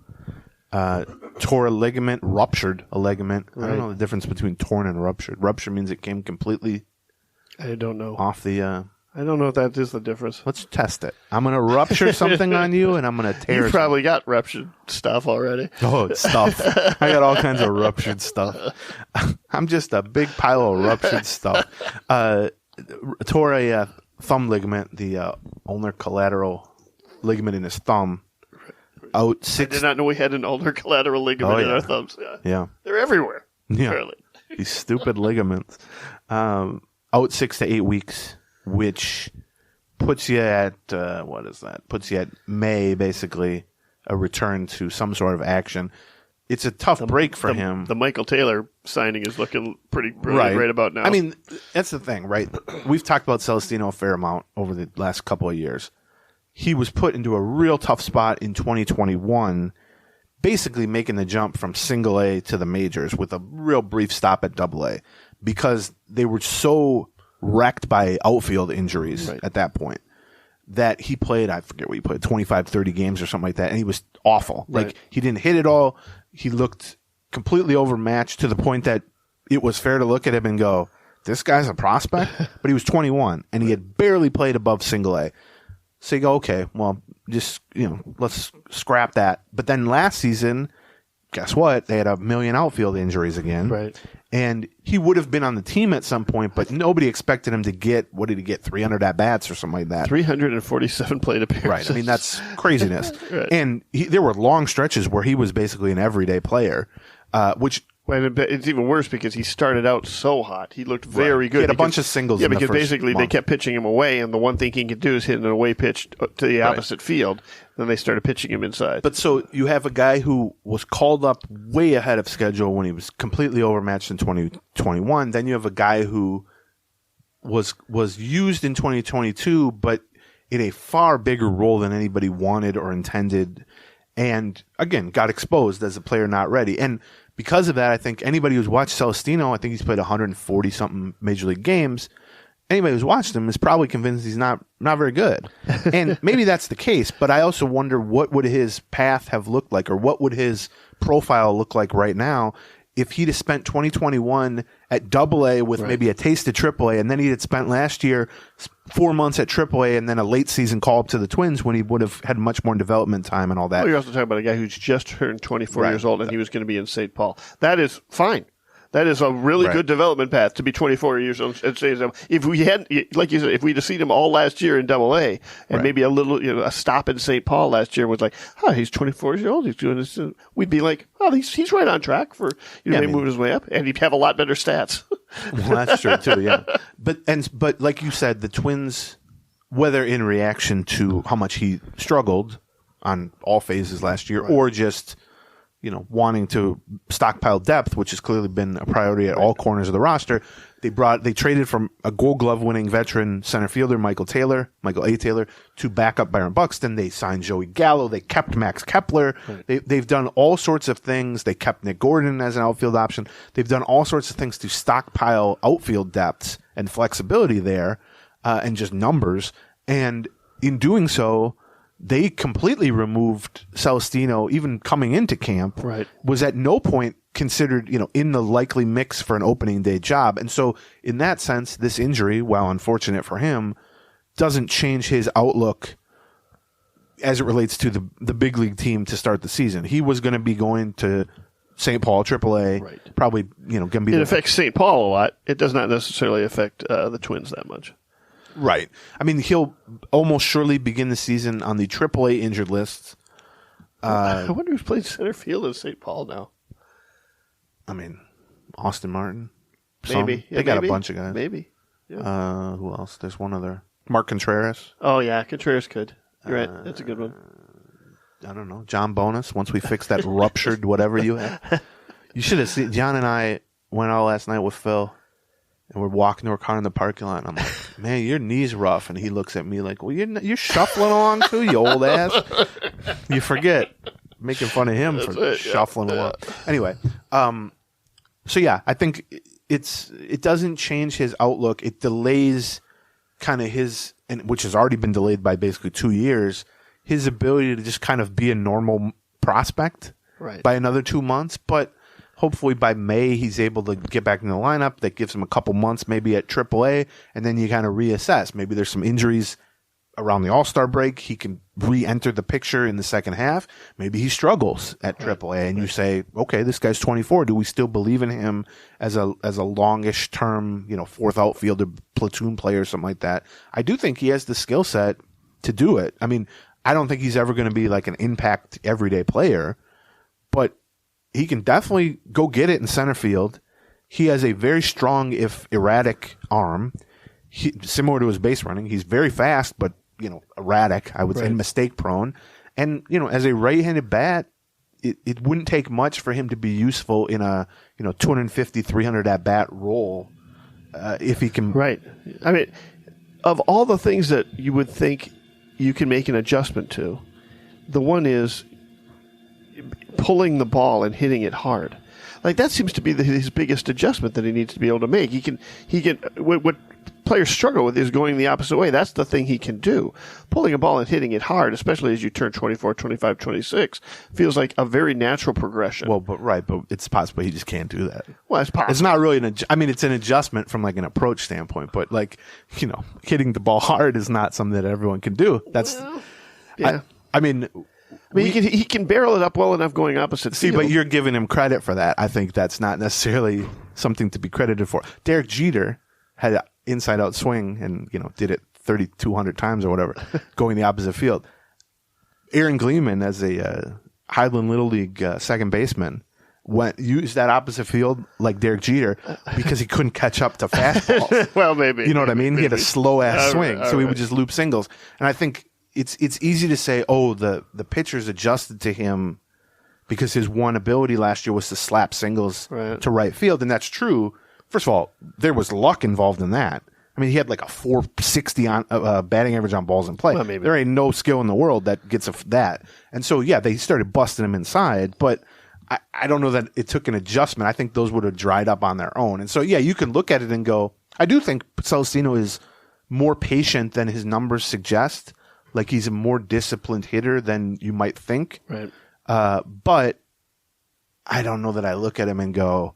tore a ligament, ruptured a ligament. Right. I don't know the difference between torn and ruptured. Rupture means it came completely I don't know. off the I don't know if that is the difference. Let's test it. I'm going to rupture something on you, and I'm going to tear. You've probably got ruptured stuff already. Oh, it's stuff. I got all kinds of ruptured stuff. I'm just a big pile of ruptured stuff. Tore a thumb ligament, the ulnar collateral ligament in his thumb. Out I did not know we had an ulnar collateral ligament in our thumbs. Yeah. They're everywhere. Yeah. Apparently. These stupid ligaments. Out 6 to 8 weeks, which puts you at, what is that? Puts you at May, basically, a return to some sort of action. It's a tough break for him. The Michael Taylor signing is looking pretty brilliant right about now. I mean, that's the thing, right? We've talked about Celestino a fair amount over the last couple of years. He was put into a real tough spot in 2021, basically making the jump from single A to the majors with a real brief stop at double A because they were so wrecked by outfield injuries at that point that he played, I forget what he played, 25, 30 games or something like that, and he was awful. Right. Like, he didn't hit it all. He looked completely overmatched to the point that it was fair to look at him and go, this guy's a prospect? But he was 21, and he had barely played above single A. So you go, okay, well, just, let's scrap that. But then last season, guess what? They had a million outfield injuries again. Right. And he would have been on the team at some point, but nobody expected him to get, what did he get, 300 at-bats or something like that? 347 plate appearances. Right. I mean, that's craziness. Right. And there were long stretches where he was basically an everyday player, which... Well, it's even worse because he started out so hot. He looked very good. He had a bunch of singles in the because first basically month. they kept pitching him away, and the one thing he could do is hit an away pitch to the opposite field. Then they started pitching him inside. But so you have a guy who was called up way ahead of schedule when he was completely overmatched in 2021. Then you have a guy who was used in 2022, but in a far bigger role than anybody wanted or intended, and again got exposed as a player not ready. And because of that, I think anybody who's watched Celestino, I think he's played 140 something major league games. Anybody who's watched him is probably convinced he's not very good. And maybe that's the case, but I also wonder what would his path have looked like, or what would his profile look like right now if he'd have spent 2021 at double A with maybe a taste of triple A, and then he had spent last year 4 months at triple A and then a late season call up to the Twins when he would have had much more development time and all that. Well, you're also talking about a guy who's just turned 24 years old, and he was going to be in St. Paul. That is fine. That is a really good development path to be 24 years old. If we had, like you said, if we'd have seen him all last year in Double A, and maybe a little, a stop in St. Paul last year was like, oh, he's 24 years old, he's doing this. We'd be like, oh, he's right on track for maybe moving his way up, and he'd have a lot better stats. Well, that's true too. Yeah, but like you said, the Twins, whether in reaction to how much he struggled on all phases last year, or just wanting to stockpile depth, which has clearly been a priority at all corners of the roster. They traded from a Gold Glove winning veteran center fielder, Michael A. Taylor, to backup Byron Buxton. They signed Joey Gallo. They kept Max Kepler. They've done all sorts of things. They kept Nick Gordon as an outfield option. They've done all sorts of things to stockpile outfield depths and flexibility there, and just numbers. And in doing so, they completely removed Celestino, even coming into camp, was at no point considered, in the likely mix for an opening day job. And so in that sense, this injury, while unfortunate for him, doesn't change his outlook as it relates to the big league team to start the season. He was going to be going to St. Paul, AAA, probably, going to be... It affects St. Paul a lot. It does not necessarily affect the Twins that much. Right. I mean, he'll almost surely begin the season on the AAA injured list. I wonder who's playing center field in St. Paul now. I mean, Austin Martin. Maybe. They got a bunch of guys. Maybe. Yeah. Who else? There's one other. Mark Contreras. Oh, yeah. Contreras could. You're right. That's a good one. I don't know. John Bonus, once we fix that ruptured whatever you have. You should have seen. John and I went out last night with Phil. And we're walking to our car in the parking lot, and I'm like, man, your knee's rough. And he looks at me like, well, you're shuffling along too, you old ass. You forget. Making fun of him for shuffling along. Anyway, so yeah, I think it doesn't change his outlook. It delays kind of his, and which has already been delayed by basically 2 years, his ability to just kind of be a normal prospect by another 2 months. But Hopefully by May he's able to get back in the lineup. That gives him a couple months maybe at AAA, and then you kind of reassess. Maybe there's some injuries around the All-Star break. He can re-enter the picture in the second half. Maybe he struggles at AAA, and you say, okay, this guy's 24. Do we still believe in him as a longish term, fourth outfielder, platoon player, something like that? I do think he has the skill set to do it. I mean, I don't think he's ever going to be like an impact everyday player, but he can definitely go get it in center field. He has a very strong, if erratic, arm. Similar to his base running. He's very fast, but erratic, I would say, mistake prone. And, as a right-handed bat, it wouldn't take much for him to be useful in a, 250, 300 at bat role, if he can. Right. I mean, of all the things that you would think you can make an adjustment to, the one is pulling the ball and hitting it hard. Like, that seems to be his biggest adjustment that he needs to be able to make. He can, what players struggle with is going the opposite way. That's the thing he can do. Pulling a ball and hitting it hard, especially as you turn 24, 25, 26, feels like a very natural progression. Well, but it's possible he just can't do that. Well, it's possible. It's not really it's an adjustment from like an approach standpoint, but hitting the ball hard is not something that everyone can do. That's, yeah. He can barrel it up well enough going opposite field. But you're giving him credit for that. I think that's not necessarily something to be credited for. Derek Jeter had an inside-out swing and, did it 3,200 times or whatever, going the opposite field. Aaron Gleeman, as a Highland Little League second baseman, used that opposite field like Derek Jeter because he couldn't catch up to fastballs. Well, maybe. You know what I mean? Maybe. He had a slow-ass swing, so he would right. just loop singles. And I think it's easy to say, the pitcher's adjusted to him because his one ability last year was to slap singles to right field, and that's true. First of all, there was luck involved in that. I mean, he had like a 460 on batting average on balls in play. Well, maybe. There ain't no skill in the world that gets that. And so, they started busting him inside, but I don't know that it took an adjustment. I think those would have dried up on their own. And so, you can look at it and go, I do think Celestino is more patient than his numbers suggest. Like, he's a more disciplined hitter than you might think. Right. But I don't know that I look at him and go,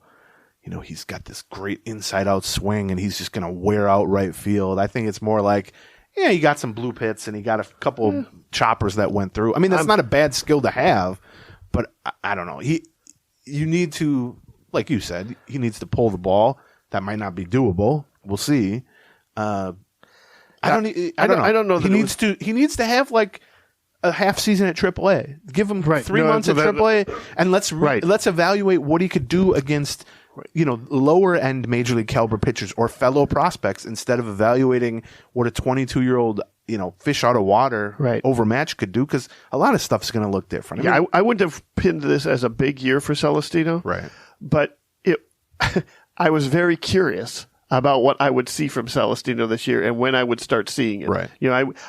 he's got this great inside-out swing and he's just going to wear out right field. I think it's more like, he got some blue pits and he got a couple of choppers that went through. I mean, that's not a bad skill to have, but I don't know. You need to, like you said, he needs to pull the ball. That might not be doable. We'll see. I don't know. He needs to have like a half season at AAA. Give him 3 months at AAA, and let's evaluate what he could do against lower end major league caliber pitchers or fellow prospects instead of evaluating what a 22-year-old fish out of water overmatch could do, because a lot of stuff's going to look different. I wouldn't have pinned this as a big year for Celestino, right? But I was very curious about what I would see from Celestino this year and when I would start seeing it. Right.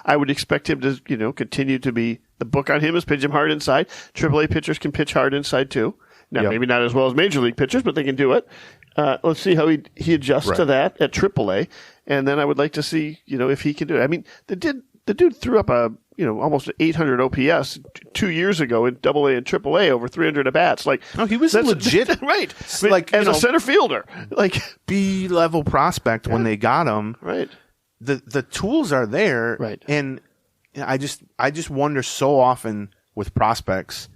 I would expect him to, continue to be, the book on him is pitch him hard inside. AAA pitchers can pitch hard inside too. Now, maybe not as well as major league pitchers, but they can do it. Let's see how he adjusts to that at AAA. And then I would like to see, if he can do it. I mean, the dude threw up almost 800 OPS 2 years ago in AA and AAA over 300 at bats. Like, he was legit, right? Like, as a center fielder, like B-level prospect when they got him. Right. The tools are there, right? And I just wonder so often with prospects,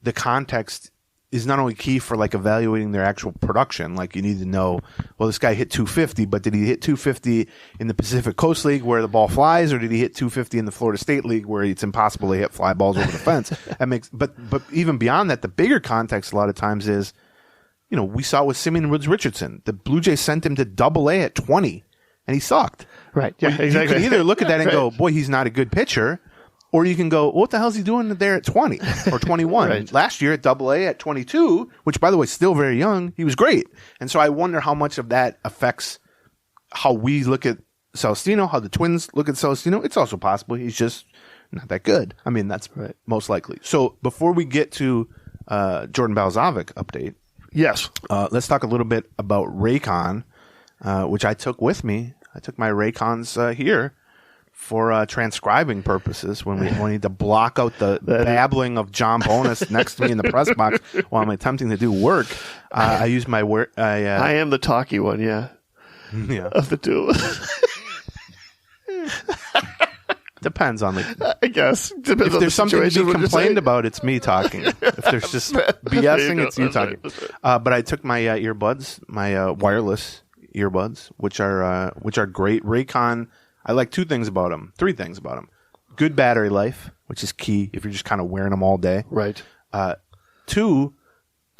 the context is not only key for like evaluating their actual production. Like, you need to know, well, this guy hit 250, but did he hit 250 in the Pacific Coast League where the ball flies, or did he hit 250 in the Florida State League where it's impossible to hit fly balls over the fence? But even beyond that, the bigger context a lot of times is, we saw with Simeon Woods Richardson, the Blue Jays sent him to AA at 20 and he sucked. Right. Yeah, exactly. You can either look at that and go, boy, he's not a good pitcher. Or you can go, what the hell is he doing there at 20 or 21? Right. Last year at AA at 22, which, by the way, still very young, he was great. And so I wonder how much of that affects how we look at Celestino, how the Twins look at Celestino. It's also possible he's just not that good. I mean, that's most likely. So before we get to Jordan Balzovic update, yes, let's talk a little bit about Raycon, which I took with me. I took my Raycons here for transcribing purposes when we need to block out the babbling of John Bonus next to me in the press box while I'm attempting to do work. I use my word. I am the talky one, yeah. Of the two. Depends on the. I guess. Depends if there's something to be complained about, it's me talking. If there's just BSing, it's you talking. But I took my earbuds, my wireless earbuds, which are great. Raycon. I like three things about them. Good battery life, which is key if you're just kind of wearing them all day. Right. 2,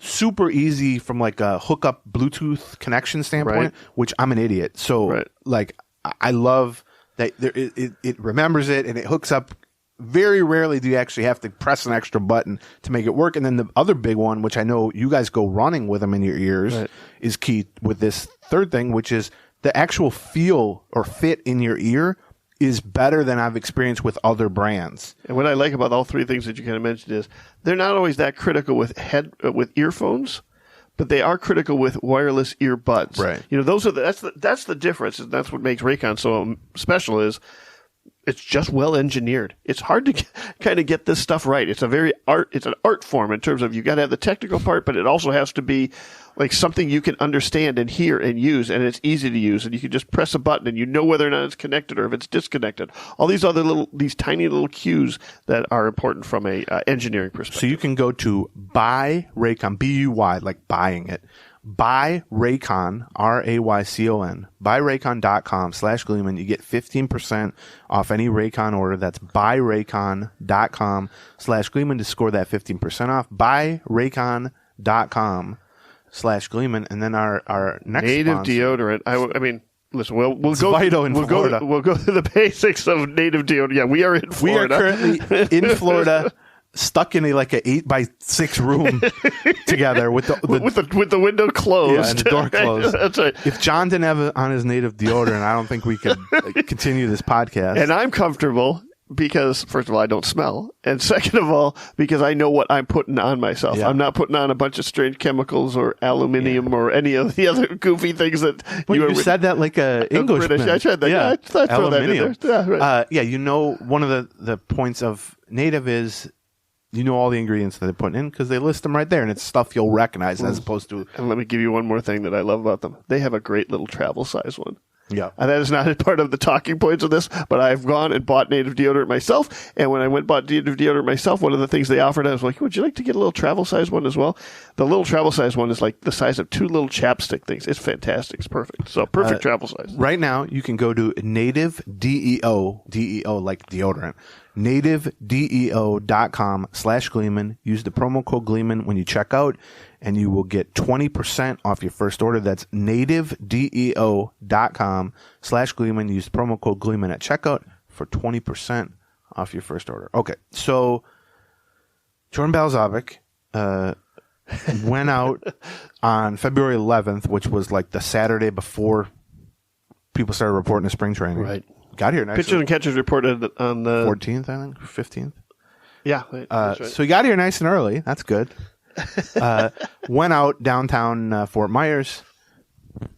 super easy from like a hookup Bluetooth connection standpoint, which I'm an idiot. So like I love that it remembers it and it hooks up. Very rarely do you actually have to press an extra button to make it work. And then the other big one, which I know you guys go running with them in your ears, is key with this third thing, which is the actual feel or fit in your ear is better than I've experienced with other brands. And what I like about all three things that you kind of mentioned is they're not always that critical with earphones, but they are critical with wireless earbuds. Right. You know, that's the difference, and that's what makes Raycon so special is it's just well engineered. It's hard to kind of get this stuff right. It's an art form in terms of you got to have the technical part, but it also has to be like something you can understand and hear and use, and it's easy to use, and you can just press a button and you know whether or not it's connected or if it's disconnected. All these these tiny little cues that are important from a engineering perspective. So you can go to buy Raycon, B-U-Y, like buying it. Buy Raycon, R-A-Y-C-O-N, buyraycon.com/Gleeman. You get 15% off any Raycon order. That's buyraycon.com/Gleeman to score that 15% off. Buyraycon.com/Gleeman. And then our next native sponsor, deodorant. I mean, listen, we'll go We'll go through the basics of native deodorant. Yeah, we are in Florida. We are currently in Florida. Stuck in an 8x6 room together with the window closed and the door closed. That's right. If John didn't have it on his native deodorant, I don't think we could continue this podcast. And I'm comfortable because, first of all, I don't smell, and second of all, because I know what I'm putting on myself. Yeah. I'm not putting on a bunch of strange chemicals or aluminium or any of the other goofy things that you said that like a Englishman. I tried that. Yeah, I throw aluminium. that in there. Yeah, right. You know, one of the points of native is you know all the ingredients that they're putting in because they list them right there, and it's stuff you'll recognize as opposed to. And let me give you one more thing that I love about them. They have a great little travel size one. Yeah. And that is not a part of the talking points of this, but I've gone and bought native deodorant myself. And when I went and bought native deodorant myself, one of the things they offered, I was like, would you like to get a little travel size one as well? The little travel size one is like the size of 2 little chapstick things. It's fantastic. It's perfect. So perfect travel size. Right now, you can go to native, DEO like deodorant, nativedeo.com/Gleeman. Use the promo code Gleeman when you check out, and you will get 20% off your first order. That's nativedeo.com/Gleeman. Use the promo code Gleeman at checkout for 20% off your first order. Okay, so Jordan Balzovic went out on February 11th, which was like the Saturday before people started reporting to spring training. Right. Got here nice. Pitchers and catchers reported on the 14th, I think, 15th. Yeah. That's right. So he got here nice and early. That's good. Went out downtown Fort Myers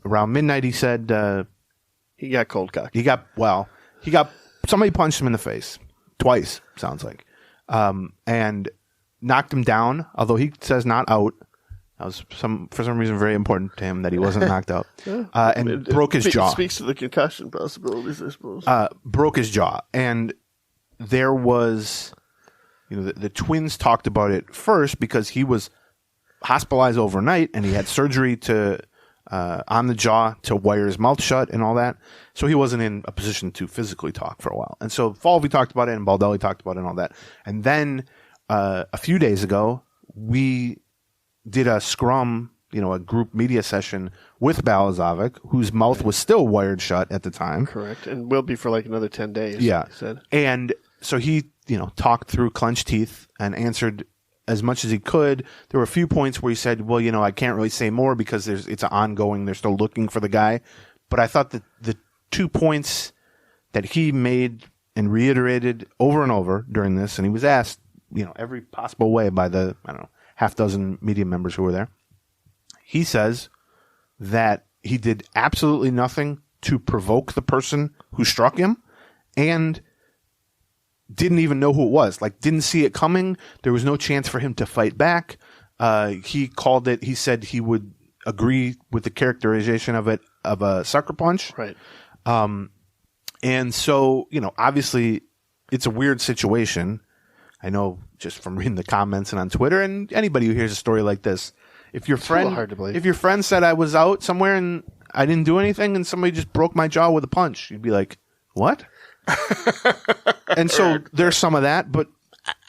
around midnight. He said he got cold cocked. He got somebody punched him in the face twice. Sounds like, and knocked him down. Although he says not out. That was for some reason very important to him that he wasn't knocked out, and broke his jaw. Speaks to the concussion possibilities, I suppose. Broke his jaw, and there was, the Twins talked about it first because he was hospitalized overnight and he had surgery on the jaw to wire his mouth shut and all that, so he wasn't in a position to physically talk for a while. And so Falvey talked about it and Baldelli talked about it and all that, and then a few days ago we did a scrum, a group media session with Balazovic, whose mouth was still wired shut at the time. Correct. And will be for like another 10 days. Yeah. He said. And so he, talked through clenched teeth and answered as much as he could. There were a few points where he said, well, I can't really say more because it's ongoing. They're still looking for the guy. But I thought that the 2 points that he made and reiterated over and over during this, and he was asked, every possible way by the, half dozen media members who were there. He says that he did absolutely nothing to provoke the person who struck him, and didn't even know who it was. Like, didn't see it coming. There was no chance for him to fight back. He called it. He said he would agree with the characterization of it of a sucker punch. Right. And so, obviously, it's a weird situation. I know just from reading the comments and on Twitter, and anybody who hears a story like this, if your friend said I was out somewhere and I didn't do anything, and somebody just broke my jaw with a punch, you'd be like, "What?" And so there's some of that, but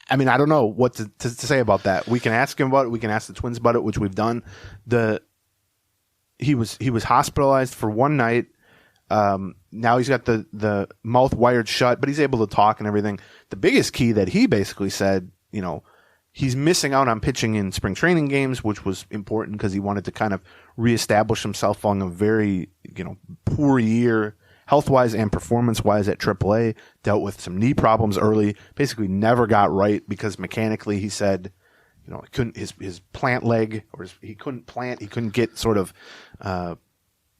I mean, I don't know what to say about that. We can ask him about it. We can ask the twins about it, which we've done. He was hospitalized for one night. Now he's got the mouth wired shut, but he's able to talk and everything. The biggest key that he basically said, he's missing out on pitching in spring training games, which was important because he wanted to kind of reestablish himself following a very, poor year health-wise and performance-wise at AAA. Dealt with some knee problems early, basically never got right because mechanically he said, he couldn't, his plant leg, or he couldn't plant, he couldn't get sort of,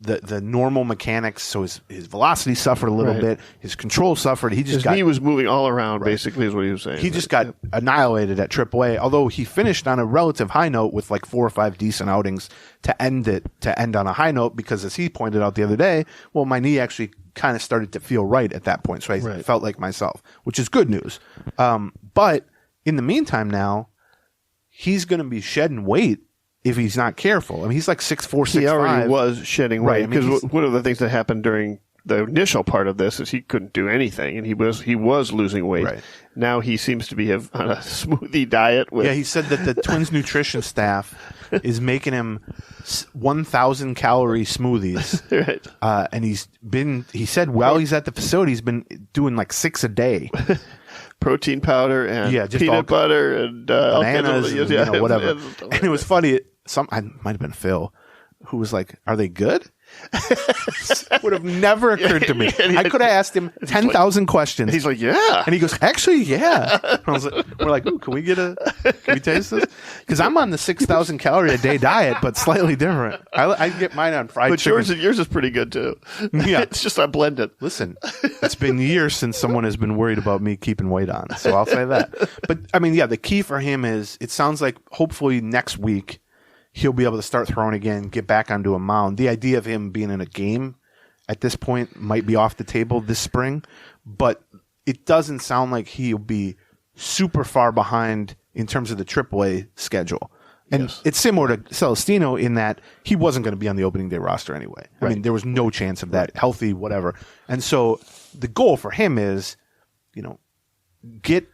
the normal mechanics, so his velocity suffered a little bit, his control suffered. His knee was moving all around, basically, is what he was saying. He just got annihilated at AAA, although he finished on a relative high note with like 4 or 5 decent outings to end on a high note, because as he pointed out the other day, well, my knee actually kind of started to feel right at that point, so I felt like myself, which is good news. But in the meantime now, he's going to be shedding weight if he's not careful. I mean, he's like 6'4", 6'5". He already was shedding weight, because right, one of the things that happened during the initial part of this is he couldn't do anything, and he was losing weight. Right. Now he seems to be on a smoothie diet. He said that the Twins nutrition staff is making him 1,000 calorie smoothies. Right. And he said while he's at the facility, he's been doing like 6 a day. Protein powder and peanut butter and bananas, and whatever. And it was funny. I might have been Phil, who was like, "Are they good?" Would have never occurred to me. I could have asked him 10,000 questions. He's like, "Yeah," and he goes, "Actually, yeah." And I was like, "We're like, ooh, can we taste this?" Because I'm on the 6,000 calorie a day diet, but slightly different. I get mine on fried chicken. But yours is pretty good too. Yeah, it's just I blend it. Listen, it's been years since someone has been worried about me keeping weight on, so I'll say that. But I mean, yeah, the key for him is, it sounds like hopefully next week he'll be able to start throwing again, get back onto a mound. The idea of him being in a game at this point might be off the table this spring, but it doesn't sound like he'll be super far behind in terms of the AAA schedule. And it's similar to Celestino in that he wasn't going to be on the opening day roster anyway. I mean, there was no chance of that, healthy, whatever. And so the goal for him is, get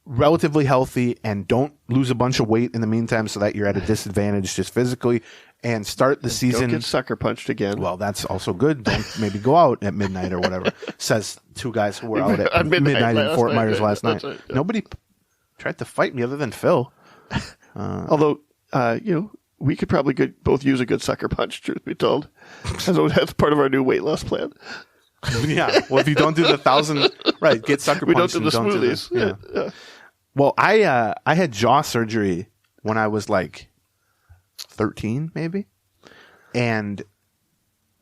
relatively healthy and don't lose a bunch of weight in the meantime, so that you're at a disadvantage just physically, and start the season. Don't get sucker punched again. Well, that's also good. Don't maybe go out at midnight or whatever. Says 2 guys who were out at midnight in Fort Myers last night. Right. Nobody tried to fight me other than Phil. Although, we could probably both use a good sucker punch, truth be told. That's part of our new weight loss plan. Yeah. Well, if you don't do the 1,000, right, get sucker punch. We don't do the smoothies. Yeah. Well, I had jaw surgery when I was like 13, maybe, and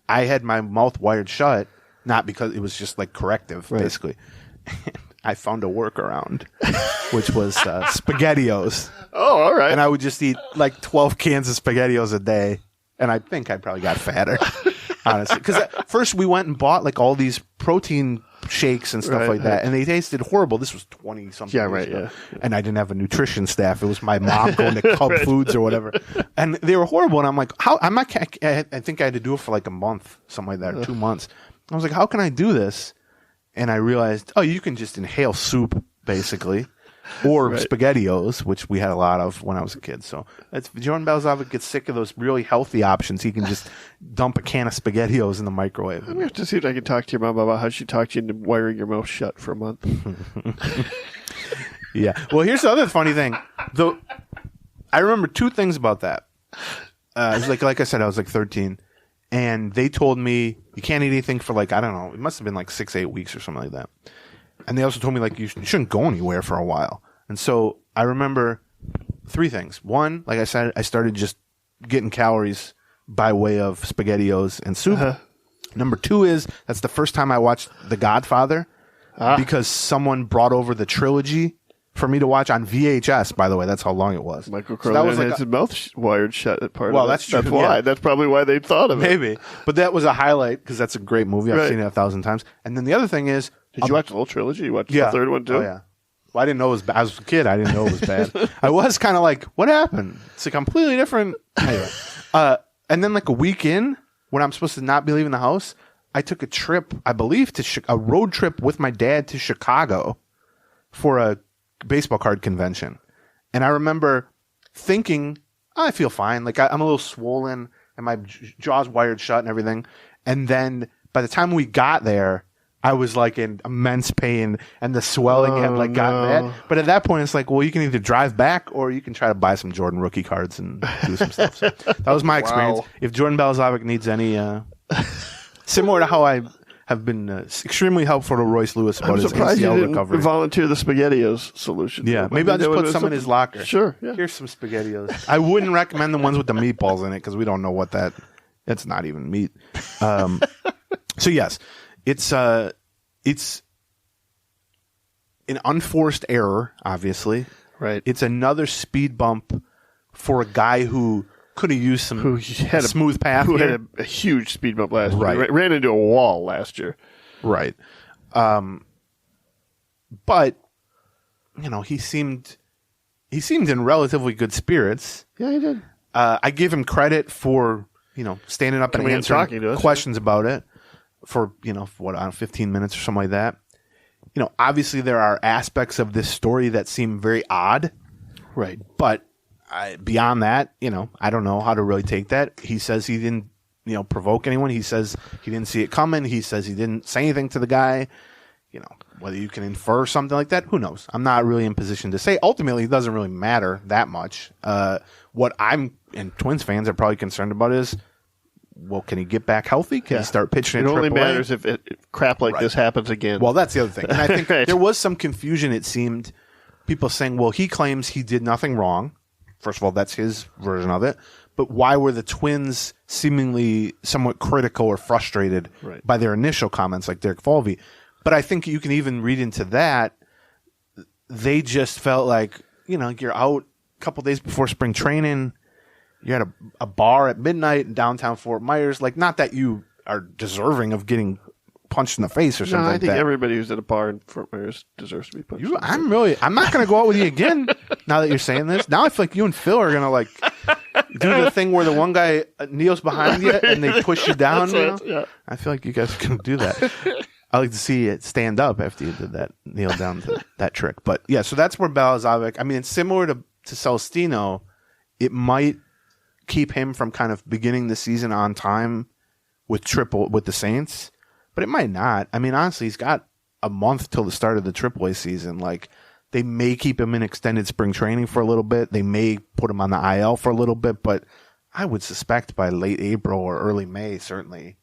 I had my mouth wired shut, not because it was just like corrective, basically. I found a workaround, which was SpaghettiOs. Oh, all right. And I would just eat like 12 cans of SpaghettiOs a day, and I think I probably got fatter, honestly. Because at first we went and bought like all these protein shakes and stuff like that, and they tasted horrible. This was 20-something years ago. And I didn't have a nutrition staff. It was my mom going to Cub Foods or whatever. And they were horrible, and I'm like, how? I think I had to do it for like a month, something like that, or 2 months. I was like, how can I do this? And I realized, you can just inhale soup, basically, or SpaghettiOs, which we had a lot of when I was a kid. So if Jordan Balzava gets sick of those really healthy options, he can just dump a can of SpaghettiOs in the microwave. I'm going to have to see if I can talk to your mom about how she talked you into wiring your mouth shut for a month. Yeah. Well, here's the other funny thing. I remember 2 things about that. It was like I said, I was like 13. And they told me, you can't eat anything for like, I don't know, it must have been like 6-8 weeks or something like that. And they also told me like, you shouldn't go anywhere for a while. And so I remember 3 things. One, like I said, I started just getting calories by way of SpaghettiOs and soup. Number 2 is, that's the first time I watched The Godfather. because someone brought over the trilogy for me to watch on VHS. By the way, that's how long it was. Michael So that was Corleone like had his mouth wired shut at part Well, of it. that's true, That's why. yeah. That's probably why they thought of it. maybe, but that was a highlight because that's a great movie. I've Right. seen it 1,000 times. And then the other thing is, Did you watch the whole trilogy? You watched the third one too? Oh, yeah. Well, I didn't know it was bad. I was a kid. I didn't know it was bad. I was kind of like, what happened? It's a completely different. Anyway. And then like a week in, when I'm supposed to not be leaving the house, I took a trip, I believe, to a road trip with my dad to Chicago for a baseball card convention. And I remember thinking, I feel fine. Like I'm a little swollen and my jaw's wired shut and everything. And then by the time we got there, I was like in immense pain and the swelling had like gotten bad. But at that point, it's like, well, you can either drive back or you can try to buy some Jordan rookie cards and do some stuff. So that was my experience. If Jordan Balazovic needs any, similar to how I have been extremely helpful to Royce Lewis about I'm his surprised you ACL didn't recovery. volunteer the SpaghettiOs solution. Yeah, maybe I'll just put some in his locker. Sure. Yeah. Here's some SpaghettiOs. I wouldn't recommend the ones with the meatballs in it because we don't know what that's not even meat. So yes, it's an unforced error, obviously. Right. It's another speed bump for a guy who could have used some had a smooth path. Who here. had a huge speed bump last year. Right. Ran into a wall last year. Right. But he seemed in relatively good spirits. Yeah, he did. I give him credit for standing up and Coming in and answering talking to us, questions about it for 15 minutes or something like that. Obviously there are aspects of this story that seem very odd. Right. But beyond that, I don't know how to really take that. He says he didn't, provoke anyone. He says he didn't see it coming. He says he didn't say anything to the guy. Whether you can infer something like that, who knows? I'm not really in position to say. Ultimately, it doesn't really matter that much. What I'm, and Twins fans are probably concerned about is, well, can he get back healthy? Can he start pitching It at only AAA? matters if crap like this happens again. Well, that's the other thing. And I think Right. there was some confusion, it seemed. People saying, well, he claims he did nothing wrong. First of all, that's his version of it. But why were the Twins seemingly somewhat critical or frustrated by their initial comments, like Derek Falvey? But I think you can even read into that. They just felt like, you're out a couple days before spring training. You're at a bar at midnight in downtown Fort Myers. Like, not that you are deserving of getting punched in the face or something I like think that. everybody who's at a bar in Fort Myers deserves to be punched. I'm not going to go out with you again now that you're saying this. Now I feel like you and Phil are going to do the thing where the one guy kneels behind you and they push you down. Yeah. I feel like you guys are going to do that. I like to see it stand up after you did that, kneel down to that trick. But yeah, so that's where Balazovic, I mean, it's similar to Celestino. It might keep him from kind of beginning the season on time with the Saints, but it might not. I mean, honestly, he's got a month till the start of the AAA season. Like, they may keep him in extended spring training for a little bit. They may put him on the IL for a little bit, but I would suspect by late April or early May, certainly,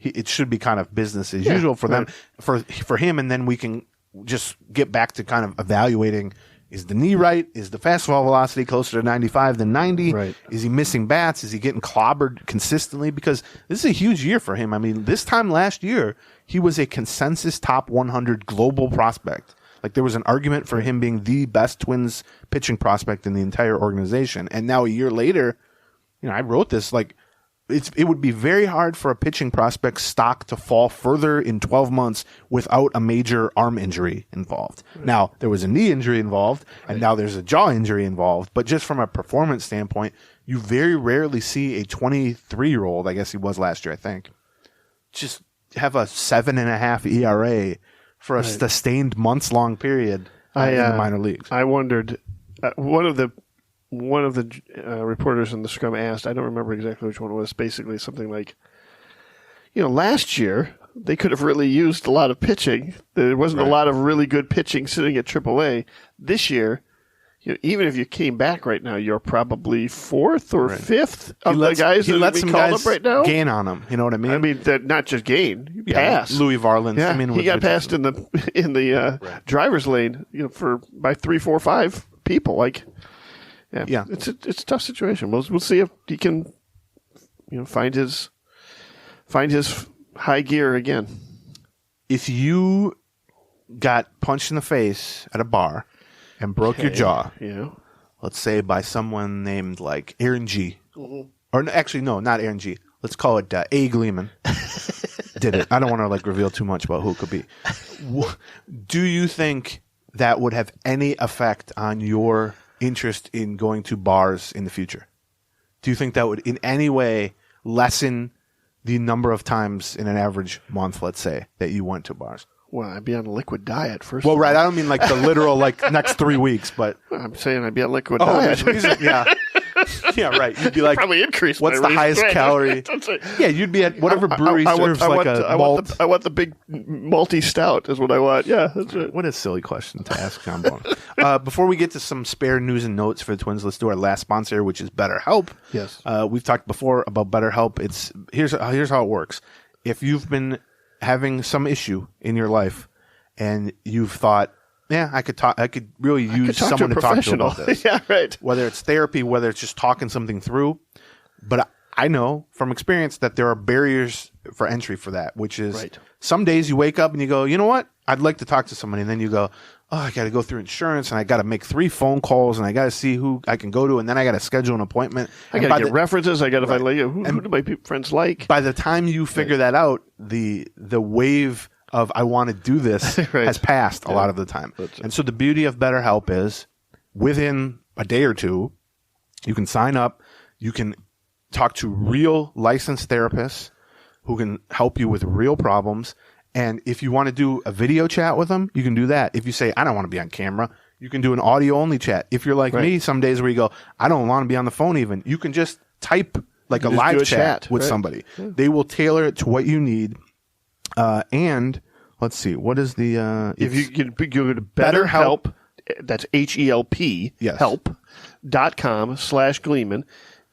it should be kind of business as usual for them, for him, and then we can just get back to kind of evaluating: is the knee right? Is the fastball velocity closer to 95 than 90? Right. Is he missing bats? Is he getting clobbered consistently? Because this is a huge year for him. I mean, this time last year, he was a consensus top 100 global prospect. Like, there was an argument for him being the best Twins pitching prospect in the entire organization. And now a year later, I wrote this, like, it would be very hard for a pitching prospect stock to fall further in 12 months without a major arm injury involved. Right. Now, there was a knee injury involved, and now there's a jaw injury involved. But just from a performance standpoint, you very rarely see a 23-year-old, I guess he was last year, I think, just have a 7.5 ERA for a sustained months-long period in the minor leagues. I wondered, one of the reporters in the Scrum asked, I don't remember exactly which one it was, basically something like, last year they could have really used a lot of pitching. There wasn't a lot of really good pitching sitting at AAA. This year, even if you came back right now, you're probably fourth or fifth of the guys that are being called up right now. Gain on them. You know what I mean? I mean, not just gain, pass. Louis Varland. Yeah, I mean, he got passed in the driver's lane, by 3, 4, 5 people. Like, yeah, it's a tough situation. We'll see if he can, find his high gear again. If you got punched in the face at a bar and broke your jaw, Yeah. let's say by someone named like Aaron G. Or actually, no, not Aaron G. Let's call it A. Gleeman. Did it. I don't want to like reveal too much about who it could be. Do you think that would have any effect on your interest in going to bars in the future? Do you think that would in any way lessen the number of times in an average month, let's say, that you went to bars? Well, I'd be on a liquid diet first. Well, right. I don't mean like the literal like next 3 weeks, but I'm saying I'd be on liquid diet. Yeah. Yeah, right. You'd be like, probably increase. What's the highest calorie? Yeah, you'd be at whatever brewery serves like a malt. I want the big malty stout is what I want. Yeah, that's it. What a silly question to ask, John Bone. Before we get to some spare news and notes for the Twins, let's do our last sponsor, which is BetterHelp. Yes. We've talked before about BetterHelp. Here's how it works. If you've been having some issue in your life and you've thought, yeah, I could really use someone to talk to about this. Yeah, right. Whether it's therapy, whether it's just talking something through. But I know from experience that there are barriers for entry for that, which is some days you wake up and you go, you know what? I'd like to talk to somebody. And then you go, oh, I got to go through insurance and I got to make 3 phone calls and I got to see who I can go to. And then I got to schedule an appointment. I got to get references. I got to find who do my friends like. By the time you figure that out, the wave of I want to do this has passed a lot of the time. And so the beauty of BetterHelp is within a day or two, you can sign up, you can talk to real licensed therapists who can help you with real problems. And if you want to do a video chat with them, you can do that. If you say, I don't want to be on camera, you can do an audio only chat. If you're like me, some days where you go, I don't want to be on the phone even, you can just type like a live chat with somebody. Yeah. They will tailor it to what you need. And let's see, what is the if you go to BetterHelp, that's HELP, help.com/Gleeman.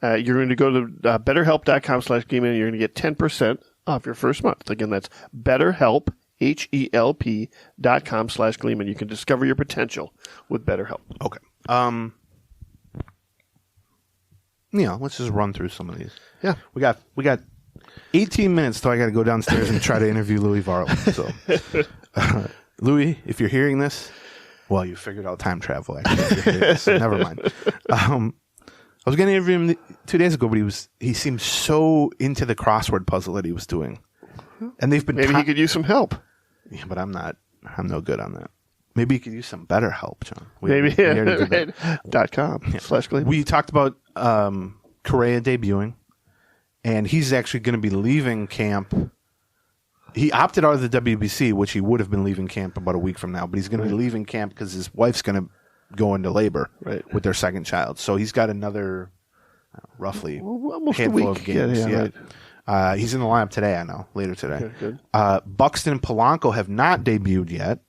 You're going to go to betterhelp.com/Gleeman and you're going to get 10% off your first month. Again, that's BetterHelp, HELP.com/Gleeman. You can discover your potential with BetterHelp. Okay. Let's just run through some of these. Yeah. We got 18 minutes till I got to go downstairs and try to interview Louis Varley. So, Louis, if you're hearing this, well, you figured out time travel. Actually, if you're hearing this, so never mind. I was going to interview him 2 days ago, but he seemed so into the crossword puzzle that he was doing, and they've been maybe he could use some help. Yeah, but I'm no good on that. Maybe he could use some better help, John. .com/Gleeman. We talked about Correa debuting. And he's actually going to be leaving camp. He opted out of the WBC, which he would have been leaving camp about a week from now. But he's going to be leaving camp because his wife's going to go into labor with their second child. So he's got another roughly almost handful a week. of games. Yeah. Right. He's in the lineup today, I know, later today. Okay, good. Buxton and Polanco have not debuted yet.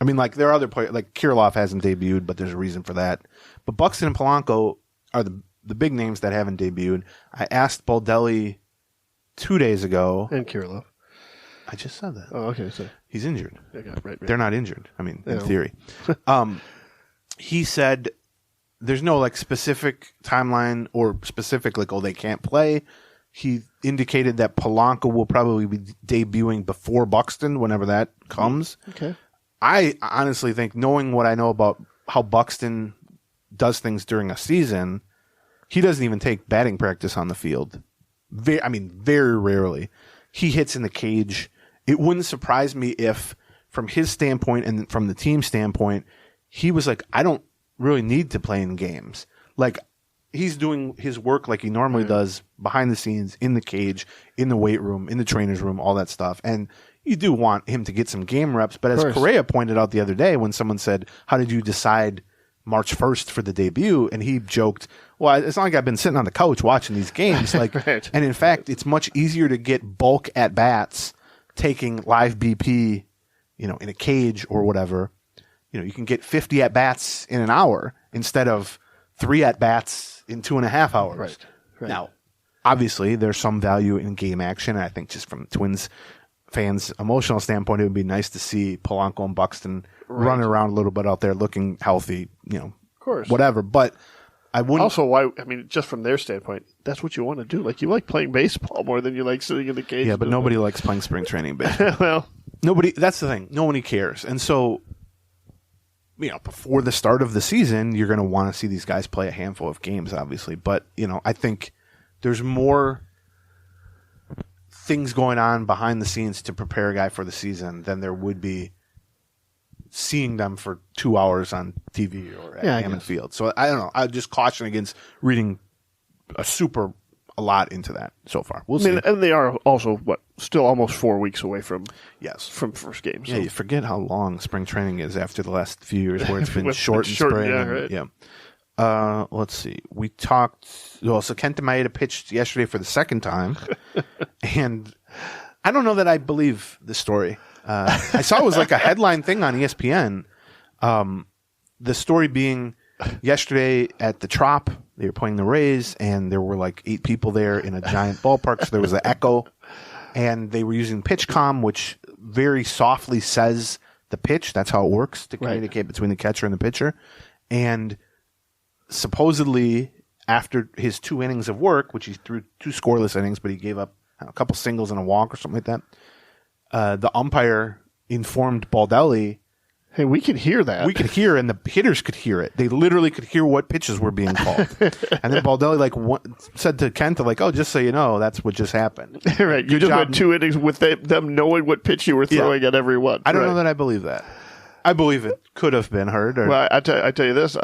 I mean, like, there are other players. Like, Kirilloff hasn't debuted, but there's a reason for that. But Buxton and Polanco are the big names that haven't debuted. I asked Baldelli 2 days ago. And Kirilloff. I just said that. Oh, okay. So he's injured. Okay, right. They're not injured. I mean, in theory. He said there's no like specific timeline or specific like, oh, they can't play. He indicated that Polanco will probably be debuting before Buxton whenever that comes. Okay. I honestly think, knowing what I know about how Buxton does things during a season, he doesn't even take batting practice on the field. Very rarely. He hits in the cage. It wouldn't surprise me if, from his standpoint and from the team standpoint, he was like, I don't really need to play in games. Like, he's doing his work like he normally does behind the scenes, in the cage, in the weight room, in the trainer's room, all that stuff. And you do want him to get some game reps. But as Correa pointed out the other day, when someone said, how did you decide March 1st for the debut? And he joked, well, it's not like I've been sitting on the couch watching these games. Like, and in fact, it's much easier to get bulk at bats taking live BP, in a cage or whatever. You can get 50 at bats in an hour instead of 3 at bats in 2.5 hours. Right. Now, obviously, there's some value in game action. And I think just from Twins fans' emotional standpoint, it would be nice to see Polanco and Buxton running around a little bit out there looking healthy, of course, whatever. But I wouldn't. Also, just from their standpoint, that's what you want to do. Like, you like playing baseball more than you like sitting in the cage. Yeah, but nobody likes playing spring training baseball. Well, That's the thing. Nobody cares. And so, before the start of the season, you're going to want to see these guys play a handful of games, obviously. But, I think there's more things going on behind the scenes to prepare a guy for the season than there would be seeing them for 2 hours on TV or at Hammond Field. So I don't know. I just caution against reading a lot into that so far. We'll see. And they are also still almost 4 weeks away from first game. So. Yeah, you forget how long spring training is after the last few years where it's been short in spring. Yeah, right. Yeah. Let's see. We talked. Well, so Kenta Maeda pitched yesterday for the second time, and I don't know that I believe the story. I saw it was like a headline thing on ESPN. The story being yesterday at the Trop, they were playing the Rays, and there were like 8 people there in a giant ballpark, so there was an echo, and they were using PitchCom, which very softly says the pitch. That's how it works to communicate between the catcher and the pitcher. And supposedly, after his 2 innings of work, which he threw 2 scoreless innings, but he gave up a couple singles and a walk or something like that, the umpire informed Baldelli, hey, we can hear that. We could hear, and the hitters could hear it. They literally could hear what pitches were being called. And then Baldelli said to Kenta, oh, just so you know, that's what just happened. Right. You just went 2 innings with them knowing what pitch you were throwing at every one. I don't know that I believe that. I believe it could have been heard. Well, I tell you this.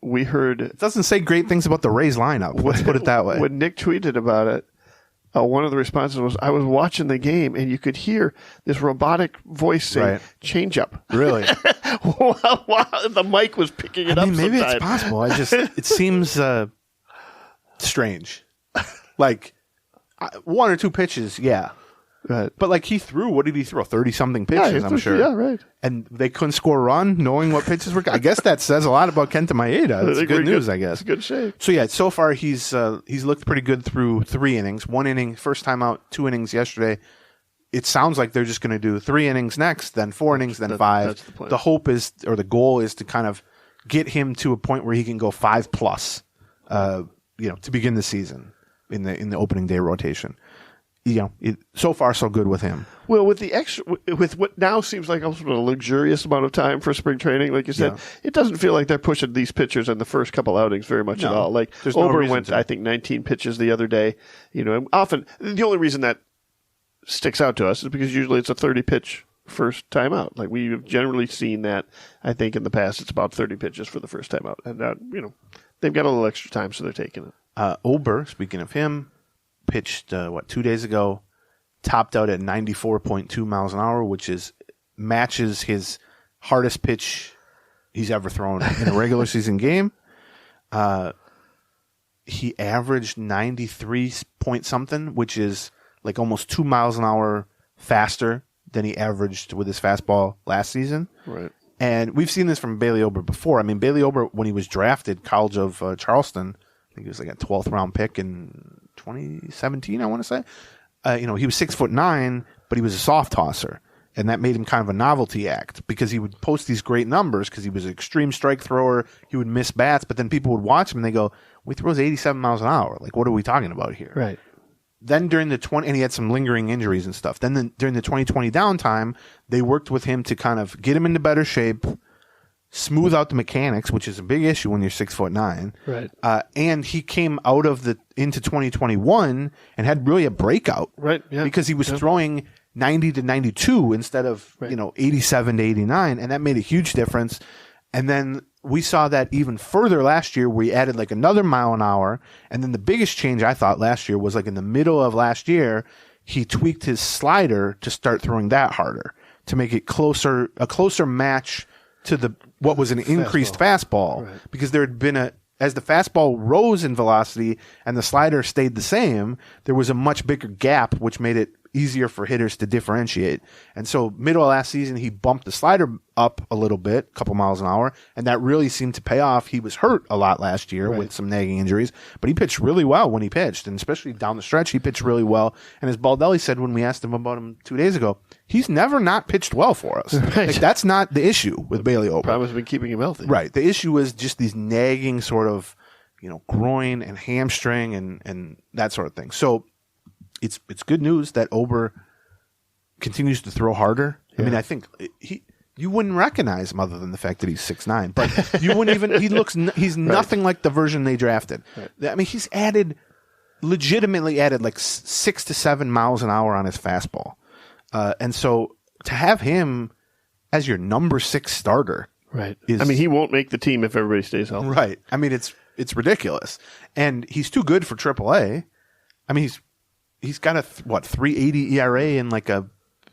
We heard... It doesn't say great things about the Rays lineup. Let's put it that way. When Nick tweeted about it, one of the responses was, I was watching the game, and you could hear this robotic voice saying, change up. Really? While the mic was picking it up maybe sometime. it's possible. It seems strange. Like, 1 or 2 pitches, yeah. Right. But he threw, what did he throw? 30-something pitches, I'm sure. Yeah, right. And they couldn't score a run knowing what pitches were. I guess that says a lot about Kenta Maeda. That's good news, I guess. It's good shape. So, yeah, so far he's looked pretty good through 3 innings. 1 inning, first time out, 2 innings yesterday. It sounds like they're just going to do 3 innings next, then 4 innings, then 5. That's the plan. The hope is, or the goal is to kind of get him to a point where he can go 5+, to begin the season in the opening day rotation. So far so good with him. Well, with what now seems like also a luxurious amount of time for spring training, like you said, it doesn't feel like they're pushing these pitchers in the first couple outings very much at all. Like Ober went, I think, 19 pitches the other day. And often the only reason that sticks out to us is because usually it's a 30-pitch first time out. Like we've generally seen that. I think in the past it's about 30 pitches for the first time out, and they've got a little extra time, so they're taking it. Ober, speaking of him, pitched 2 days ago, topped out at 94.2 miles an hour, which matches his hardest pitch he's ever thrown in a regular season game. He averaged 93 point something, which is like almost 2 miles an hour faster than he averaged with his fastball last season. Right. And we've seen this from Bailey Ober before. I mean, Bailey Ober, when he was drafted, College of Charleston, I think he was like a 12th round pick in 2017, I want to say. He was 6'9", but he was a soft tosser, and that made him kind of a novelty act because he would post these great numbers because he was an extreme strike thrower. He would miss bats, but then people would watch him and they go, "We throws 87 miles an hour. Like, what are we talking about here?" Right. Then during and he had some lingering injuries and stuff. Then during the 2020 downtime, they worked with him to kind of get him into better shape, smooth out the mechanics, which is a big issue when you're 6'9". Right. And he came out of into 2021 and had really a breakout. Right. Yeah. Because he was throwing 90 to 92 instead of 87 to 89, and that made a huge difference. And then we saw that even further last year where he added like another mile an hour. And then the biggest change I thought last year was like in the middle of last year, he tweaked his slider to start throwing that harder to make it a closer match to what was an increased fastball. Right. Because there had been as the fastball rose in velocity and the slider stayed the same, there was a much bigger gap, which made it easier for hitters to differentiate. And so middle of last season, he bumped the slider up a little bit, a couple miles an hour, and that really seemed to pay off. He was hurt a lot last year with some nagging injuries, but he pitched really well when he pitched, and especially down the stretch, he pitched really well. And as Baldelli said when we asked him about him 2 days ago, he's never not pitched well for us. Right. Like, that's not the issue with Bailey Ober. Problem has been keeping him healthy. Right. The issue is just these nagging sort of, groin and hamstring and that sort of thing. So it's good news that Ober continues to throw harder. I mean, I think you wouldn't recognize him other than the fact that he's 6'9", but you wouldn't even. He's nothing like the version they drafted. Right. I mean, he's legitimately added like 6 to 7 miles an hour on his fastball, and so to have him as your number 6 starter, right? I mean, he won't make the team if everybody stays healthy, right? I mean, it's ridiculous, and he's too good for AAA. I mean, he's got a 3.80 ERA and like a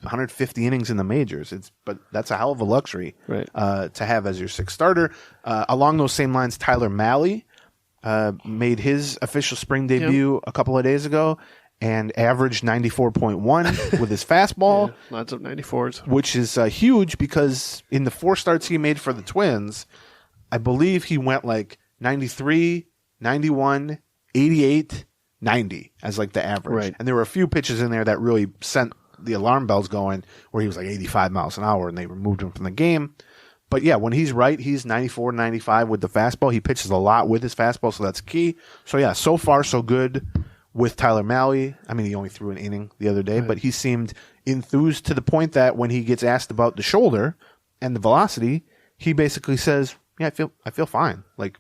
150 innings in the majors. But that's a hell of a luxury, right? To have as your 6th starter. Along those same lines, Tyler Mahle made his official spring debut a couple of days ago and averaged 94.1 with his fastball. Yeah, lots of 94s. Which is huge because in the 4 starts he made for the Twins, I believe he went like 93, 91, 88, 90 as like the average. Right. And there were a few pitches in there that really sent the alarm bells going where he was like 85 miles an hour and they removed him from the game. But yeah, when he's right, he's 94, 95 with the fastball. He pitches a lot with his fastball, so that's key. So yeah, so far so good with Tyler Mahle. I mean, he only threw an inning the other day, but he seemed enthused to the point that when he gets asked about the shoulder and the velocity, he basically says, "Yeah, I feel fine." Like,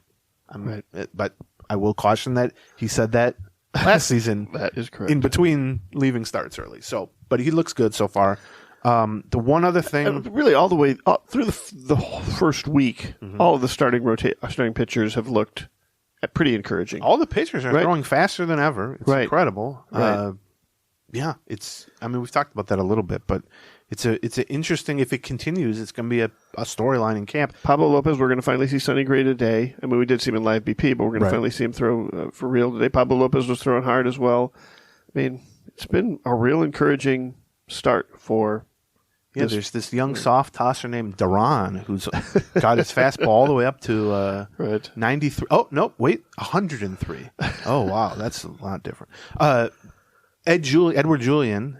but I will caution that he said that last season. That is correct. In between leaving starts early. So, but he looks good so far. The one other thing, really, all the way through the first week, all of the starting pitchers have looked pretty encouraging. All the pitchers are throwing faster than ever. It's incredible. Right. Yeah, I mean, we've talked about that a little bit, but it's an interesting. If it continues, it's going to be a storyline in camp. Pablo Lopez, we're going to finally see Sonny Gray today. I mean, we did see him in live BP, but we're going to finally see him throw for real today. Pablo Lopez was throwing hard as well. I mean, it's been a real encouraging start for. Yeah, there's this young soft tosser named Duran who's got his fastball all the way up to 93. Oh, no, wait, 103. Oh, wow, that's a lot different. Eddie Julian,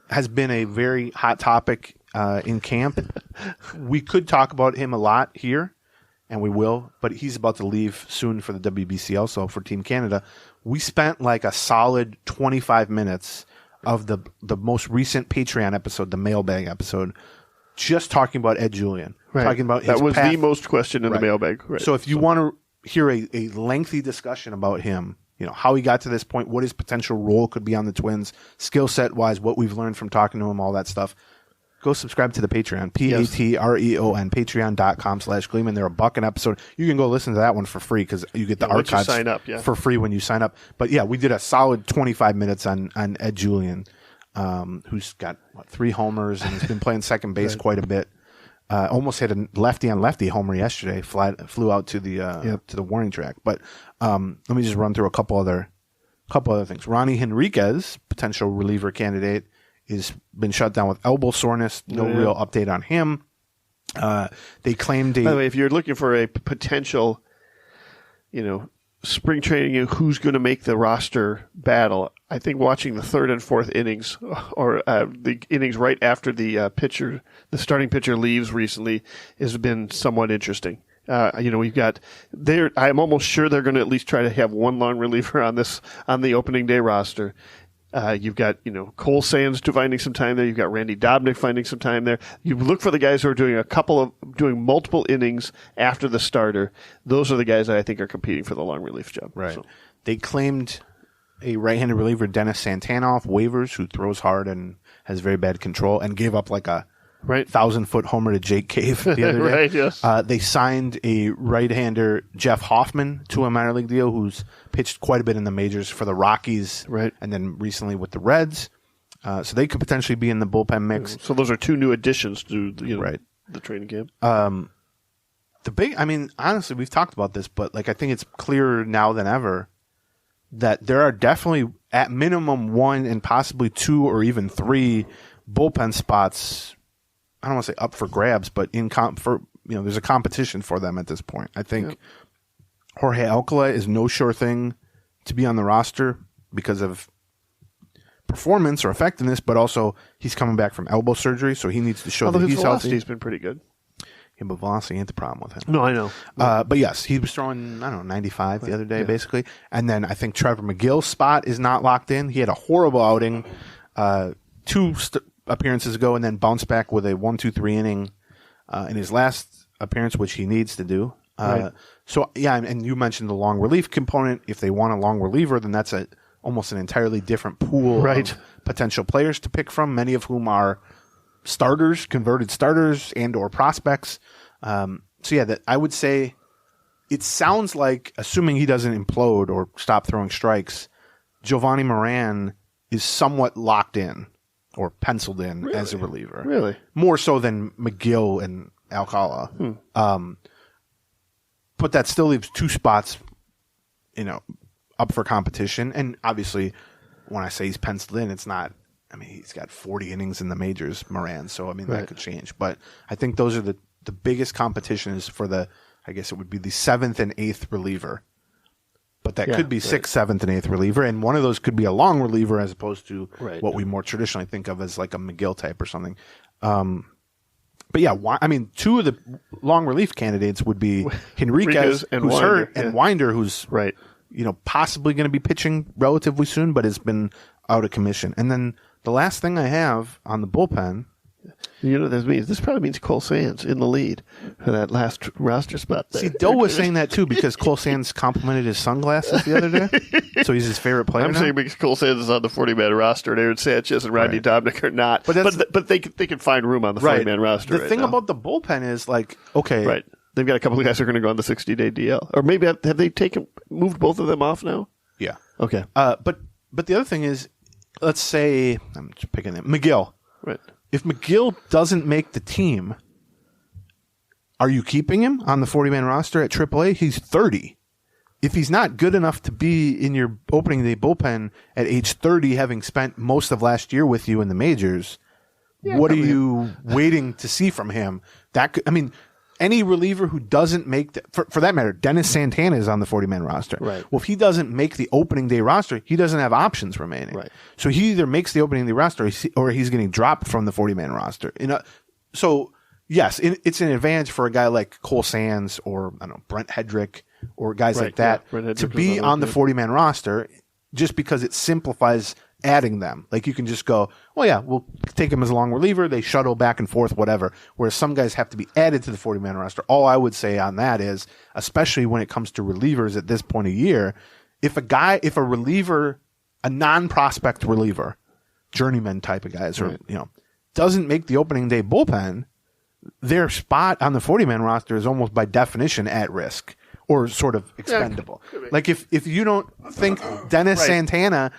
has been a very hot topic in camp. We could talk about him a lot here, and we will, but he's about to leave soon for the WBC also for Team Canada. We spent like a solid 25 minutes of the most recent Patreon episode, the mailbag episode, just talking about Ed Julian. Right. Talking about that his was path. the most question in the mailbag. Right. So if you want to hear a lengthy discussion about him, you know, how he got to this point, what his potential role could be on the Twins, skill set wise, what we've learned from talking to him, all that stuff, go subscribe to the Patreon, Patreon, patreon.com/Gleeman. They're $1 an episode. You can go listen to that one for free because you get the archives sign up, for free when you sign up. But yeah, we did a solid 25 minutes on Ed Julian, who's got 3 homers and has been playing second base quite a bit. Almost hit a lefty on lefty homer yesterday. Flew out to the warning track. But let me just run through a couple other things. Ronnie Henriquez, potential reliever candidate, has been shut down with elbow soreness. No real update on him. They claimed By the way, if you're looking for a potential, spring training, who's going to make the roster battle, I think watching the 3rd and 4th innings, or the innings right after the starting pitcher leaves recently, has been somewhat interesting. We've got there. I'm almost sure they're going to at least try to have one long reliever on the opening day roster. You've got, Cole Sands finding some time there. You've got Randy Dobnik finding some time there. You look for the guys who are doing multiple innings after the starter. Those are the guys that I think are competing for the long relief job. Right. So. They claimed a right-handed reliever, Dennis Santana, off waivers, who throws hard and has very bad control, and gave up like a 1,000-foot homer to Jake Cave the other day. Right, yes. They signed a right-hander, Jeff Hoffman, to a minor league deal, who's pitched quite a bit in the majors for the Rockies, and then recently with the Reds. So they could potentially be in the bullpen mix. So those are 2 new additions to the training camp. Honestly, we've talked about this, but I think it's clearer now than ever that there are definitely, at minimum, 1 and possibly 2 or even 3 bullpen spots. I don't want to say up for grabs, but there's a competition for them at this point. I think Jorge Alcala is no sure thing to be on the roster because of performance or effectiveness, but also he's coming back from elbow surgery, so he needs to show that he's healthy. Velocity's been pretty good. Yeah, but velocity ain't the problem with him. No, I know. But yes, he was throwing, 95 the other day, basically. And then I think Trevor McGill's spot is not locked in. He had a horrible outing. two appearances ago, and then bounced back with a 1-2-3 inning in his last appearance, which he needs to do. Right. So yeah, and you mentioned the long relief component. If they want a long reliever, then that's almost an entirely different pool of potential players to pick from, many of whom are starters, converted starters, and or prospects. So yeah, that I would say it sounds like, assuming he doesn't implode or stop throwing strikes, Giovanni Moran is somewhat locked in or penciled in as a reliever. Really? More so than McGill and Alcala. But that still leaves two spots, up for competition. And obviously, when I say he's penciled in, it's not, he's got 40 innings in the majors, Moran. So, that could change. But I think those are the biggest competitions for I guess it would be the 7th and 8th reliever. But that could be 6th, 7th, and 8th reliever. And one of those could be a long reliever as opposed to what we more traditionally think of as like a McGill type or something. But yeah, two of the long relief candidates would be Henriquez, and who's Winder, hurt, and Winder, who's possibly going to be pitching relatively soon, but has been out of commission. And then the last thing I have on the bullpen. You know what this means? This probably means Cole Sands in the lead for that last roster spot there. See, Doe was saying that too because Cole Sands complimented his sunglasses the other day. So he's his favorite player I'm now? saying because Cole Sands is on the 40-man roster and Aaron Sanchez and Rodney Dominic are not. But they can find room on the 40-man roster. The thing about the bullpen is okay. Right. They've got a couple of guys who are going to go on the 60-day DL. Or maybe have they moved both of them off now? Yeah. Okay. But the other thing is, let's say, I'm just picking him, McGill. Right. If McGill doesn't make the team, are you keeping him on the 40-man roster at AAA? He's 30. If he's not good enough to be in your opening day bullpen at age 30, having spent most of last year with you in the majors, what are you waiting to see from him? Any reliever who doesn't make for that matter, Dennis Santana is on the 40-man roster. Right. Well, if he doesn't make the opening day roster, he doesn't have options remaining. Right. So he either makes the opening day roster or he's getting dropped from the 40-man roster. So yes, it's an advantage for a guy like Cole Sands or Brent Hedrick or guys like that to be on the 40-man roster, just because it simplifies adding them. Like you can just go, well, yeah, we'll take him as a long reliever. They shuttle back and forth, whatever. Whereas some guys have to be added to the 40-man roster. All I would say on that is, especially when it comes to relievers at this point of year, if a reliever, a non-prospect reliever, journeyman type of guys, or doesn't make the opening day bullpen, their spot on the 40-man roster is almost by definition at risk or sort of expendable. Like if you don't think Dennis Santana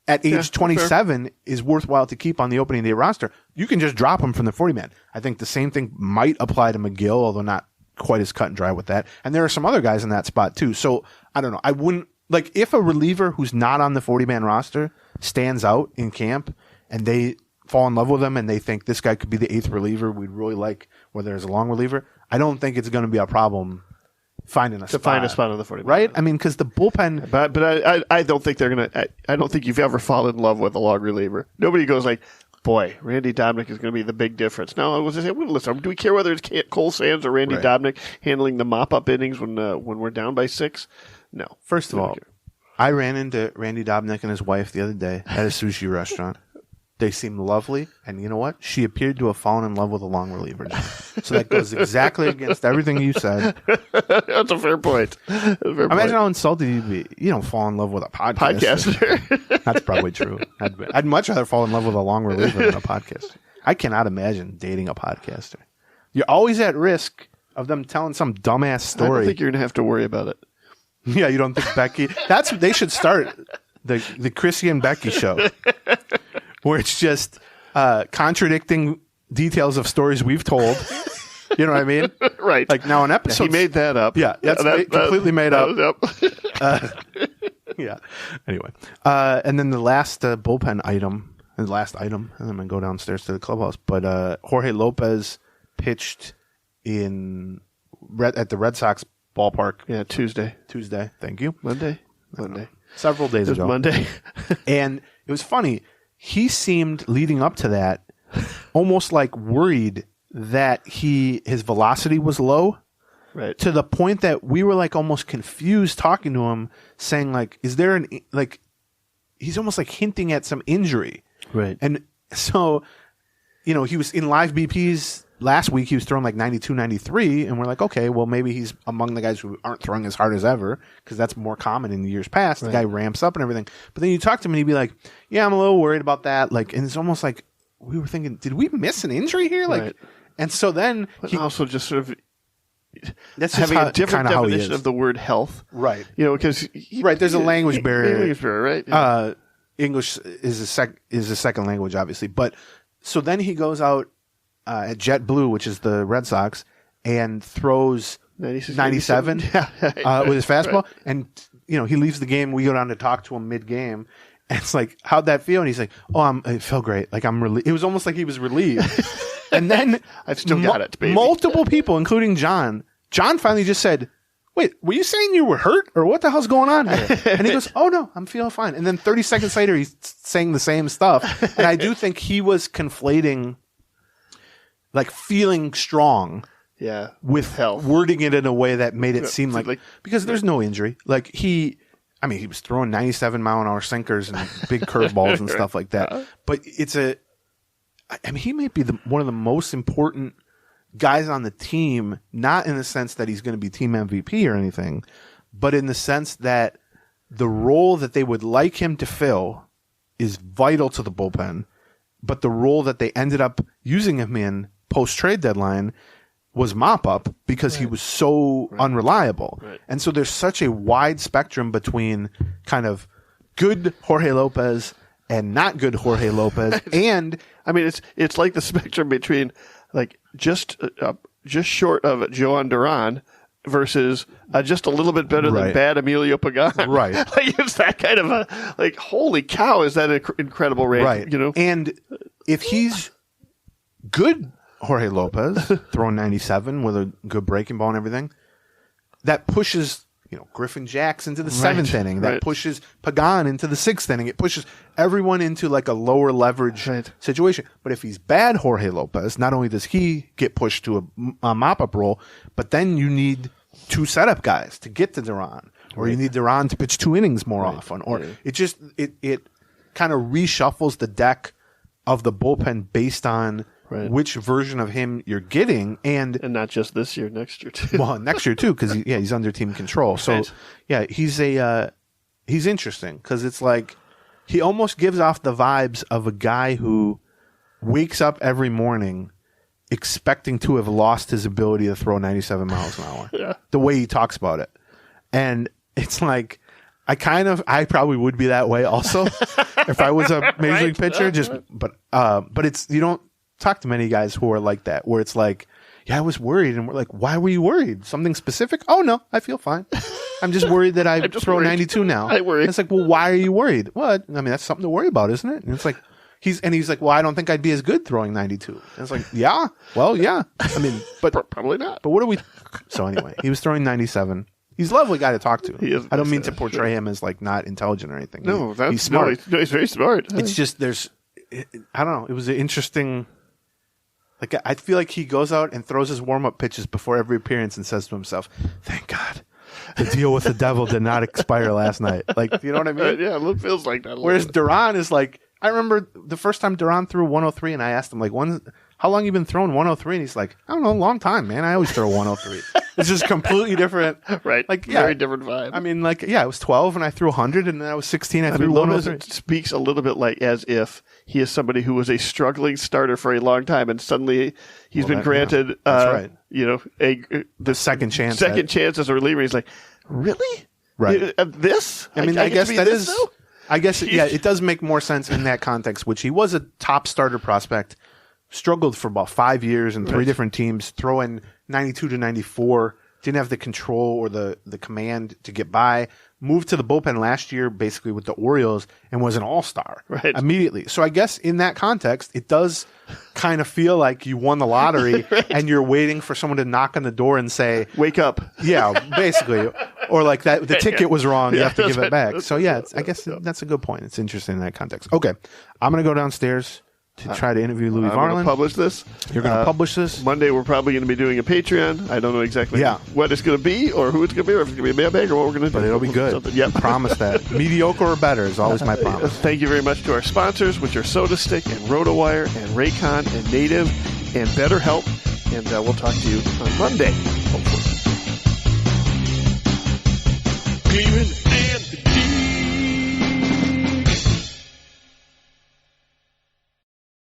at age 27 is worthwhile to keep on the opening day roster, you can just drop him from the 40-man. I think the same thing might apply to McGill, although not quite as cut and dry with that. And there are some other guys in that spot too. So I don't know. I wouldn't if a reliever who's not on the 40-man roster stands out in camp and they fall in love with him and they think this guy could be the 8th reliever we'd really like, whether it's a long reliever, I don't think it's going to be a problem finding a spot on the 40-man. Right? Because the bullpen. But I don't think they're going to. I don't think you've ever fallen in love with a long reliever. Nobody goes like, boy, Randy Dominic is going to be the big difference. No, I was just saying, well, listen, do we care whether it's Cole Sands or Randy Dominic handling the mop-up innings when we're down by 6? No. First of all, I ran into Randy Dominic and his wife the other day at a sushi restaurant. They seemed lovely, and you know what? She appeared to have fallen in love with a long reliever. So that goes exactly against everything you said. That's a fair point. Imagine how insulted you'd be. You don't fall in love with a podcaster. That's probably true. I'd much rather fall in love with a long reliever than a podcaster. I cannot imagine dating a podcaster. You're always at risk of them telling some dumbass story. I don't think you're going to have to worry about it. Yeah, you don't think Becky... They should start the Chrissy and Becky show. Where it's just contradicting details of stories we've told. You know what I mean? Right. Like now an episode. He made that up. Yeah, that's completely made up. Yeah. Anyway. And then the last bullpen item, and I'm going to go downstairs to the clubhouse. But Jorge Lopez pitched at the Red Sox ballpark. Yeah, Tuesday. Thank you. Monday. Several days ago. Monday. And it was funny. He seemed, leading up to that, almost like worried that his velocity was low. Right. To the point that we were like almost confused talking to him, saying like, is there he's almost like hinting at some injury. Right. And So, he was in live BPs last week. He was throwing like 92, 93, and we're like, okay, well, maybe he's among the guys who aren't throwing as hard as ever because that's more common in the years past. The guy ramps up and everything. But then you talk to him and he'd be like, yeah, I'm a little worried about that. Like, and it's almost like we were thinking, did we miss an injury here? Like, and so then he also just sort of that's having a different definition of the word health, right? Because there's a language barrier. Right? Yeah. English is a second language, obviously, but so then he goes out at JetBlue, which is the Red Sox, and throws 97 with his fastball, and he leaves the game. We go down to talk to him mid-game. And it's like, how'd that feel? And he's like, it felt great. Like I'm relieved. It was almost like he was relieved. And then I've still got it, baby. Multiple people, including John. John finally just said, wait, were you saying you were hurt or what the hell's going on here? And he goes, oh no, I'm feeling fine. And then 30 seconds later, he's saying the same stuff. And I do think he was conflating like feeling strong. Yeah. With health. Wording it in a way that made it seem like because there's no injury. Like he was throwing 97-mile-an-hour sinkers and big curveballs and stuff like that. But he may be one of the most important guys on the team, not in the sense that he's going to be team MVP or anything, but in the sense that the role that they would like him to fill is vital to the bullpen. But the role that they ended up using him in post-trade deadline was mop-up because he was so unreliable. Right. And so there's such a wide spectrum between kind of good Jorge Lopez and not good Jorge Lopez. And it's like the spectrum between like just short of Joan Duran versus just a little bit better than bad Emilio Pagan. Right. Like it's that kind of holy cow, is that an incredible range? Right. And if he's good Jorge Lopez throwing 97 with a good breaking ball and everything, that pushes Griffin Jacks into the seventh inning. That pushes Pagan into the sixth inning. It pushes everyone into like a lower leverage situation. But if he's bad Jorge Lopez, not only does he get pushed to a mop-up role, but then you need two setup guys to get to Duran, or you need Duran to pitch 2 innings more often, or it just it kind of reshuffles the deck of the bullpen based on which version of him you're getting, and not just this year, next year too. Well, next year too, because he's under team control. So he's interesting because it's like he almost gives off the vibes of a guy who wakes up every morning expecting to have lost his ability to throw 97 miles an hour. Yeah. The way he talks about it, and it's like I probably would be that way also if I was a major league pitcher. But it's you don't talk to many guys who are like that, where it's like, yeah, I was worried. And we're like, why were you worried? Something specific? Oh, no, I feel fine. I'm just worried that I throw 92 now. I worry. It's like, well, why are you worried? Well, that's something to worry about, isn't it? And it's like, he's like, well, I don't think I'd be as good throwing 92. And it's like, yeah, well, yeah. But probably not. But what are we? So anyway, he was throwing 97. He's a lovely guy to talk to. He is. I don't mean to portray him as like not intelligent or anything. No, he's smart. No, he's very smart. It's just I don't know. It was an interesting. Like, I feel like he goes out and throws his warm-up pitches before every appearance and says to himself, thank God, the deal with the devil did not expire last night. Like, you know what I mean? Yeah, it feels like that. Whereas Duran is like, I remember the first time Duran threw 103, and I asked him, like, how long you been throwing 103? And he's like, I don't know, a long time, man. I always throw 103. It's just completely different. Right. Like, very different vibe. I was 12 and I threw 100, and then I was 16. I threw 103. Lopez speaks a little bit like as if he is somebody who was a struggling starter for a long time, and suddenly he's been granted, the second chance. Second chance as a reliever. He's like, really? Right. This? I guess that is. Though? I guess, it does make more sense in that context, which he was a top starter prospect, struggled for about 5 years in 3 different teams, throwing 92 to 94, didn't have the control or the command to get by, moved to the bullpen last year basically with the Orioles and was an all-star immediately. So I guess in that context, it does kind of feel like you won the lottery and you're waiting for someone to knock on the door and say, wake up. Yeah, basically. Or like that the ticket was wrong, you have to give it back. So I guess that's a good point. It's interesting in that context. Okay, I'm going to go downstairs to try to interview Louis I'm going Varland. to publish this. You're going to publish this? Monday, we're probably going to be doing a Patreon. I don't know exactly what it's going to be or who it's going to be or if it's going to be a mailbag or what we're going to do. But it'll be good. Yep. I promise that. Mediocre or better is always my promise. Thank you very much to our sponsors, which are SodaStick and RotoWire and Raycon and Native and BetterHelp. And we'll talk to you on Monday, hopefully. Gleeman